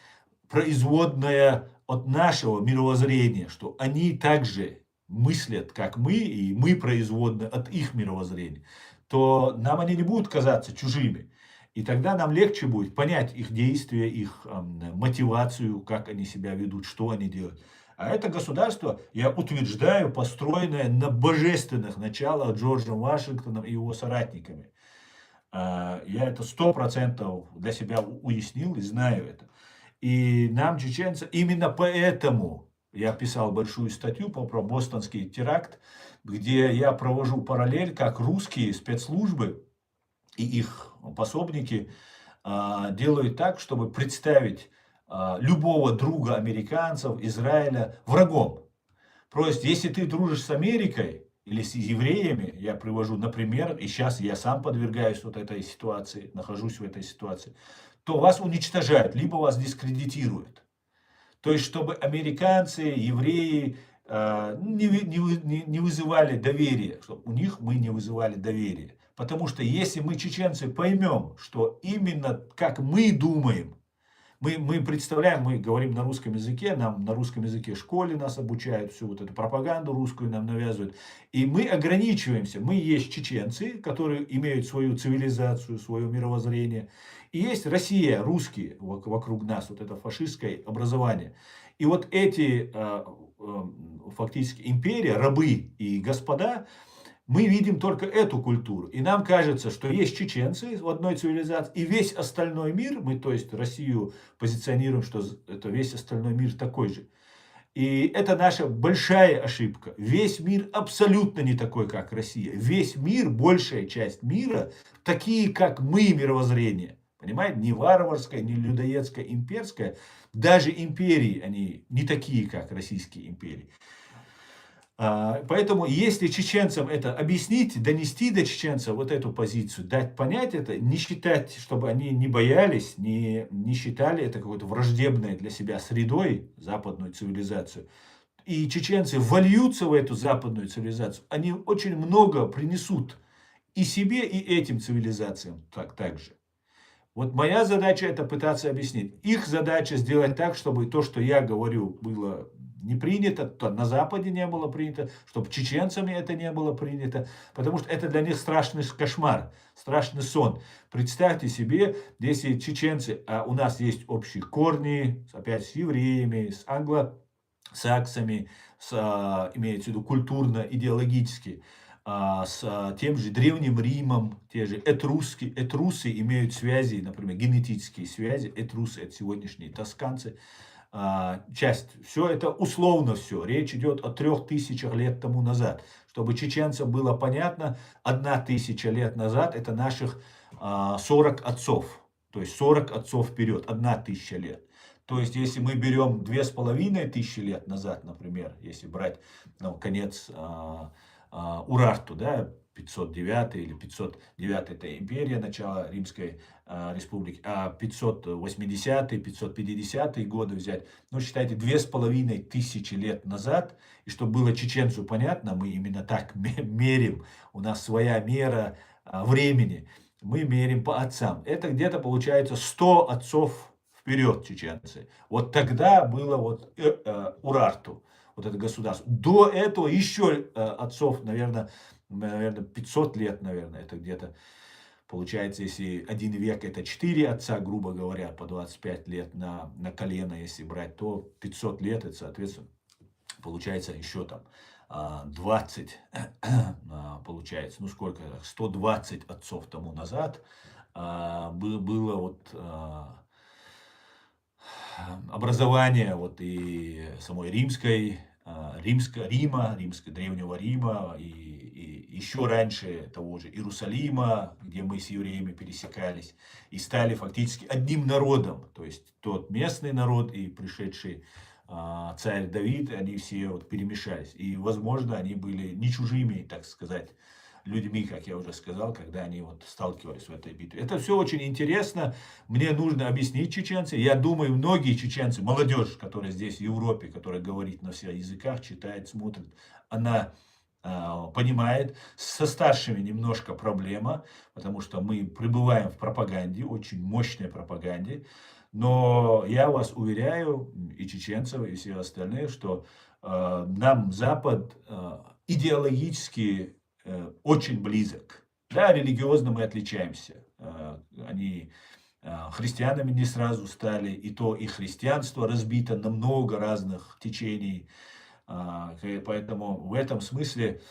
производная от нашего мировоззрения, что они также мыслят, как мы, и мы производны от их мировоззрения, то нам они не будут казаться чужими. И тогда нам легче будет понять их действия, их мотивацию, как они себя ведут, что они делают. А это государство, я утверждаю, построенное на божественных началах Джорджем Вашингтоном и его соратниками. Я это 100% для себя уяснил и знаю это. И нам, чеченцам, именно поэтому я писал большую статью про бостонский теракт, где я провожу параллель, как русские спецслужбы и их пособники делают так, чтобы представить любого друга американцев, Израиля врагом. Просто если ты дружишь с Америкой или с евреями, я привожу, например, и сейчас я сам подвергаюсь вот этой ситуации, нахожусь в этой ситуации, то вас уничтожают, либо вас дискредитируют. То есть, чтобы американцы, евреи не вызывали доверия, чтобы у них мы не вызывали доверия. Потому что если мы, чеченцы, поймем, что именно как мы думаем, мы представляем, мы говорим на русском языке, нам на русском языке в школе нас обучают, всю вот эту пропаганду русскую нам навязывают. И мы ограничиваемся. Мы есть чеченцы, которые имеют свою цивилизацию, свое мировоззрение. И есть Россия, русские вокруг нас, вот это фашистское образование. И вот эти фактически империи, рабы и господа, мы видим только эту культуру. И нам кажется, что есть чеченцы в одной цивилизации, и весь остальной мир, мы, то есть Россию позиционируем, что это весь остальной мир такой же. И это наша большая ошибка. Весь мир абсолютно не такой, как Россия. Весь мир, большая часть мира, такие, как мы, мировоззрение. Понимаете, не варварская, не людоедская, имперская. Даже империи, они не такие, как российские империи. Поэтому, если чеченцам это объяснить, донести до чеченцев вот эту позицию, дать понять это, не считать, чтобы они не боялись, не считали это какой-то враждебной для себя средой, западную цивилизацию, и чеченцы вольются в эту западную цивилизацию, они очень много принесут и себе, и этим цивилизациям также. Вот моя задача это пытаться объяснить. Их задача сделать так, чтобы то, что я говорю, было не принято, то на Западе не было принято, чтобы чеченцами это не было принято, потому что это для них страшный кошмар, страшный сон. Представьте себе, если чеченцы, а у нас есть общие корни, опять с евреями, с англосаксами, имеется в виду культурно-идеологически, с тем же Древним Римом, те же этрусы имеют связи, например, генетические связи, этрусы это сегодняшние тосканцы, часть. Все это условно все. Речь идет о 3000 лет тому назад. Чтобы чеченцам было понятно, 1000 лет назад это наших 40 отцов. То есть 40 отцов вперед, 1000 лет. То есть, если мы берем 2500 лет назад, например, если брать конец Урарту, да, 509 или 509 это империя, начало Римской республики, а 580-е, 550-е годы взять, ну, считайте, 2500 лет назад, и чтобы было чеченцу понятно, мы именно так мерим, у нас своя мера времени, мы мерим по отцам. Это где-то получается 100 отцов вперед чеченцы. Вот тогда было вот Урарту. вот это государство. До этого еще отцов, наверное, 500 лет, наверное, это где-то. Получается, если 1 век это 4 отца, грубо говоря, по 25 лет на колено, если брать, то 500 лет, это, соответственно, получается еще там 20, получается, ну сколько, 120 отцов тому назад было вот образование вот и самой древнего Рима, и еще раньше того же Иерусалима, где мы с евреями пересекались, и стали фактически одним народом. То есть тот местный народ и пришедший царь Давид, они все вот перемешались. И, возможно, они были не чужими, так сказать, людьми, как я уже сказал, когда они вот сталкивались в этой битве. Это все очень интересно. Мне нужно объяснить чеченцам. Я думаю, многие чеченцы, молодежь, которая здесь в Европе, которая говорит на всех языках, читает, смотрит, она понимает. Со старшими немножко проблема, потому что мы пребываем в пропаганде, очень мощной пропаганде. Но я вас уверяю, и чеченцев, и все остальные, что нам Запад идеологически очень близок. Да, религиозно мы отличаемся. Они христианами не сразу стали, и то и христианство разбито на много разных течений. Поэтому в этом смысле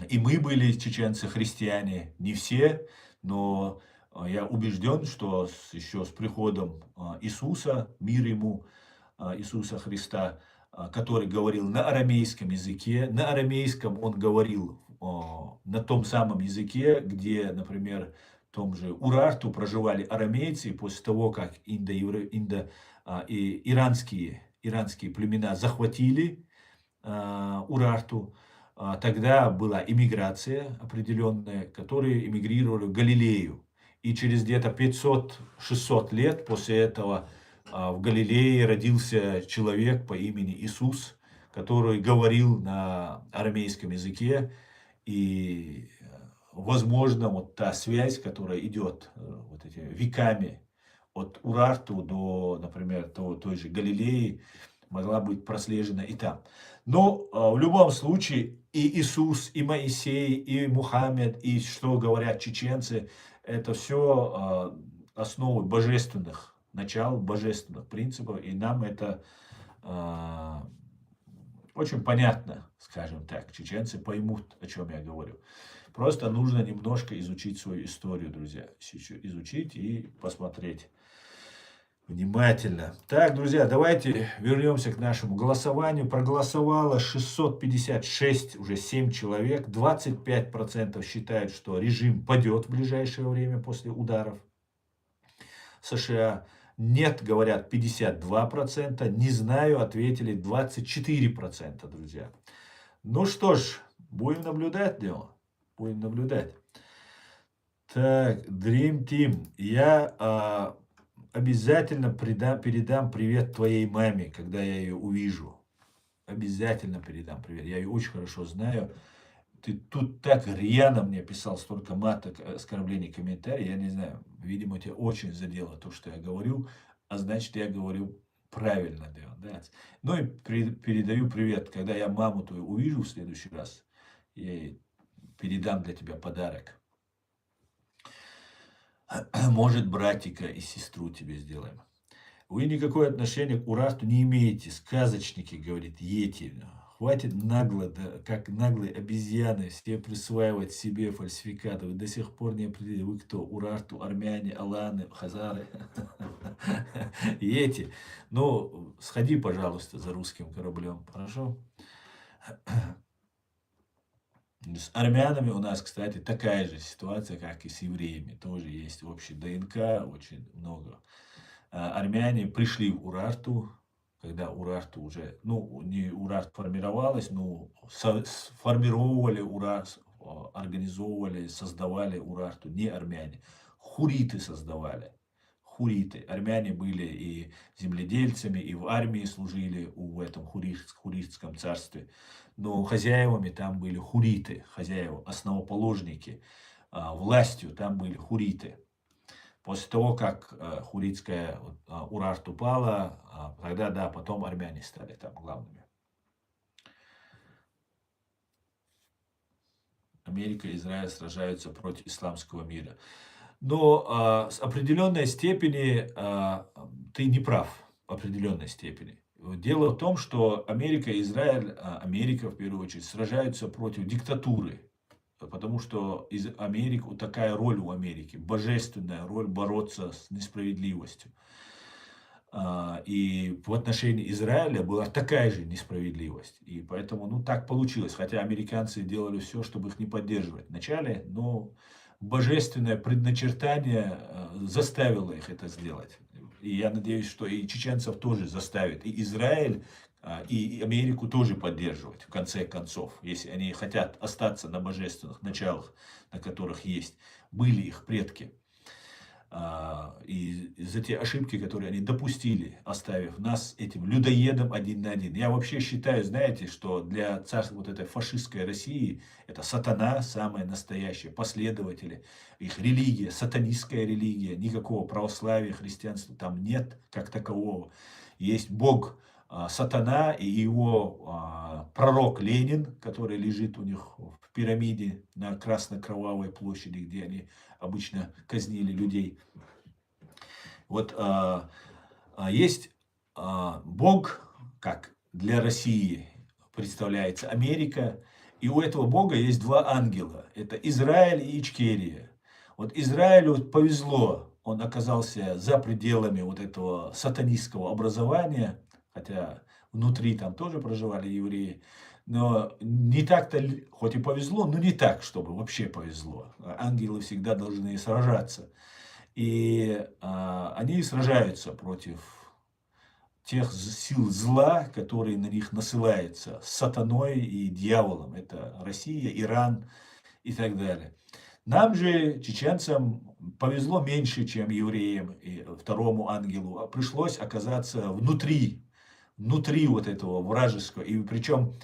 и мы были чеченцы христиане, не все, но я убежден, что еще с приходом Иисуса, мир ему, Иисуса Христа, который говорил на арамейском языке. На арамейском он говорил на том самом языке, где, например, в том же Урарту проживали арамейцы, и после того, как иранские племена захватили Урарту, тогда была иммиграция определенная, которые эмигрировали в Галилею. И через где-то 500-600 лет после этого в Галилее родился человек по имени Иисус, который говорил на арамейском языке. И, возможно, вот та связь, которая идет вот этими веками от Урарту до, например, той же Галилеи, могла быть прослежена и там. Но в любом случае и Иисус, и Моисей, и Мухаммед, и что говорят чеченцы, это все основы божественных начал, божественных принципов, и нам это очень понятно, скажем так. Чеченцы поймут, о чем я говорю. Просто нужно немножко изучить свою историю, друзья. Изучить и посмотреть внимательно. Так, друзья, давайте вернемся к нашему голосованию. Проголосовало 656, уже 7 человек. 25% считают, что режим падет в ближайшее время после ударов США. Нет, говорят 52%. Не знаю, ответили 24%, друзья. Ну что ж, будем наблюдать, дело. Будем наблюдать. Так, Dream Team. Я обязательно передам привет твоей маме, когда я ее увижу. Обязательно передам привет. Я ее очень хорошо знаю. Ты тут так рьяно мне писал столько маток, оскорблений, комментариев. Я не знаю, видимо, тебя очень задело то, что я говорю. А значит, я говорю правильно. Да? Ну и передаю привет. Когда я маму твою увижу в следующий раз, я ей передам для тебя подарок. Может, братика и сестру тебе сделаем. Вы никакое отношение к Урарту не имеете. Сказочники, говорит Йети. Хватит нагло, да, как наглые обезьяны, все присваивать себе фальсификаты. Вы до сих пор не определили, вы кто? Урарту, армяне, аланы, хазары. Йети. Ну, сходи, пожалуйста, за русским кораблем. Хорошо? С армянами у нас, кстати, такая же ситуация, как и с евреями. Тоже есть общий ДНК, очень много. Армяне пришли в Урарту, когда Урарту уже, не Урарт формировалась, но сформировали Урарт, организовывали, создавали Урарту, не армяне. Хуриты создавали. Хуриты. Армяне были и земледельцами, и в армии служили в этом хуритском царстве. Но хозяевами там были хуриты, хозяева, основоположники. Властью там были хуриты. После того, как хуритская Урарт упала, тогда, да, потом армяне стали там главными. Америка и Израиль сражаются против исламского мира. Но с определенной степени ты не прав, в определенной степени. Дело в том, что Америка и Израиль, Америка в первую очередь, сражаются против диктатуры. Потому что такая роль у Америки, божественная роль бороться с несправедливостью. И в отношении Израиля была такая же несправедливость. И поэтому, так получилось. Хотя американцы делали все, чтобы их не поддерживать вначале, но божественное предначертание заставило их это сделать. И я надеюсь, что и чеченцев тоже заставит, и Израиль, и Америку тоже поддерживать, в конце концов, если они хотят остаться на божественных началах, на которых были их предки. И за те ошибки, которые они допустили, оставив нас этим людоедом один на один. Я вообще считаю, знаете, что для царства вот этой фашистской России это сатана, самые настоящие последователи, их религия, сатанистская религия, никакого православия, христианства там нет как такового. Есть Бог сатана и его пророк Ленин, который лежит у них в пирамиде на Красно-Кровавой площади, где они обычно казнили людей. Вот есть Бог, как для России представляется Америка, и у этого Бога есть два ангела. Это Израиль и Ичкерия. Вот Израилю повезло, он оказался за пределами вот этого сатанистского образования, хотя внутри там тоже проживали евреи. Но не так-то, хоть и повезло, но не так, чтобы вообще повезло. Ангелы всегда должны сражаться. И они сражаются против тех сил зла, которые на них насылаются, с сатаной и дьяволом. Это Россия, Иран и так далее. Нам же, чеченцам, повезло меньше, чем евреям и второму ангелу. Пришлось оказаться внутри вот этого вражеского. И причем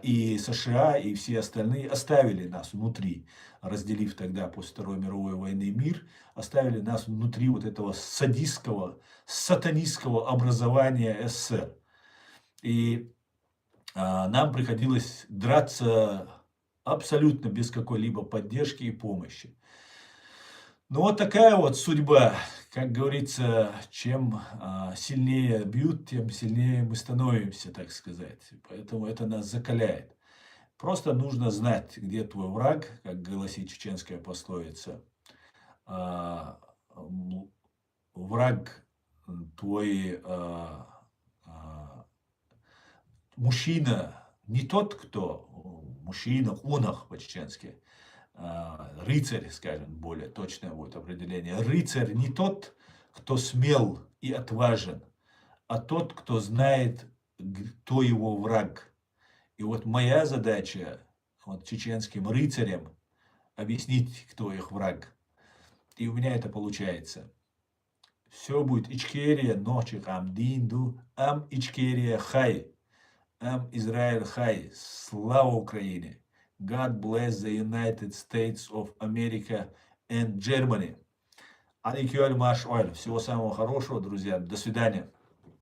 и США, и все остальные оставили нас внутри, разделив тогда после Второй мировой войны мир, оставили нас внутри вот этого садистского, сатанистского образования СССР. И нам приходилось драться абсолютно без какой-либо поддержки и помощи. Ну вот такая вот судьба. Как говорится, чем сильнее бьют, тем сильнее мы становимся, так сказать. Поэтому это нас закаляет. Просто нужно знать, где твой враг, как гласит чеченская пословица. Враг твой, мужчина, не тот, кто, мужчина, унах по-чеченски, рыцарь, скажем, более точное будет определение. Рыцарь не тот, кто смел и отважен, а тот, кто знает, кто его враг. И вот моя задача чеченским рыцарям объяснить, кто их враг. И у меня это получается. Все будет Ичкерия, ночи Амдинду, Ам Ичкерия Хай, Ам Израиль Хай. Слава Украине! God bless the United States of America and Germany. Аникюэль Маш Ойль. Всего самого хорошего, друзья. До свидания.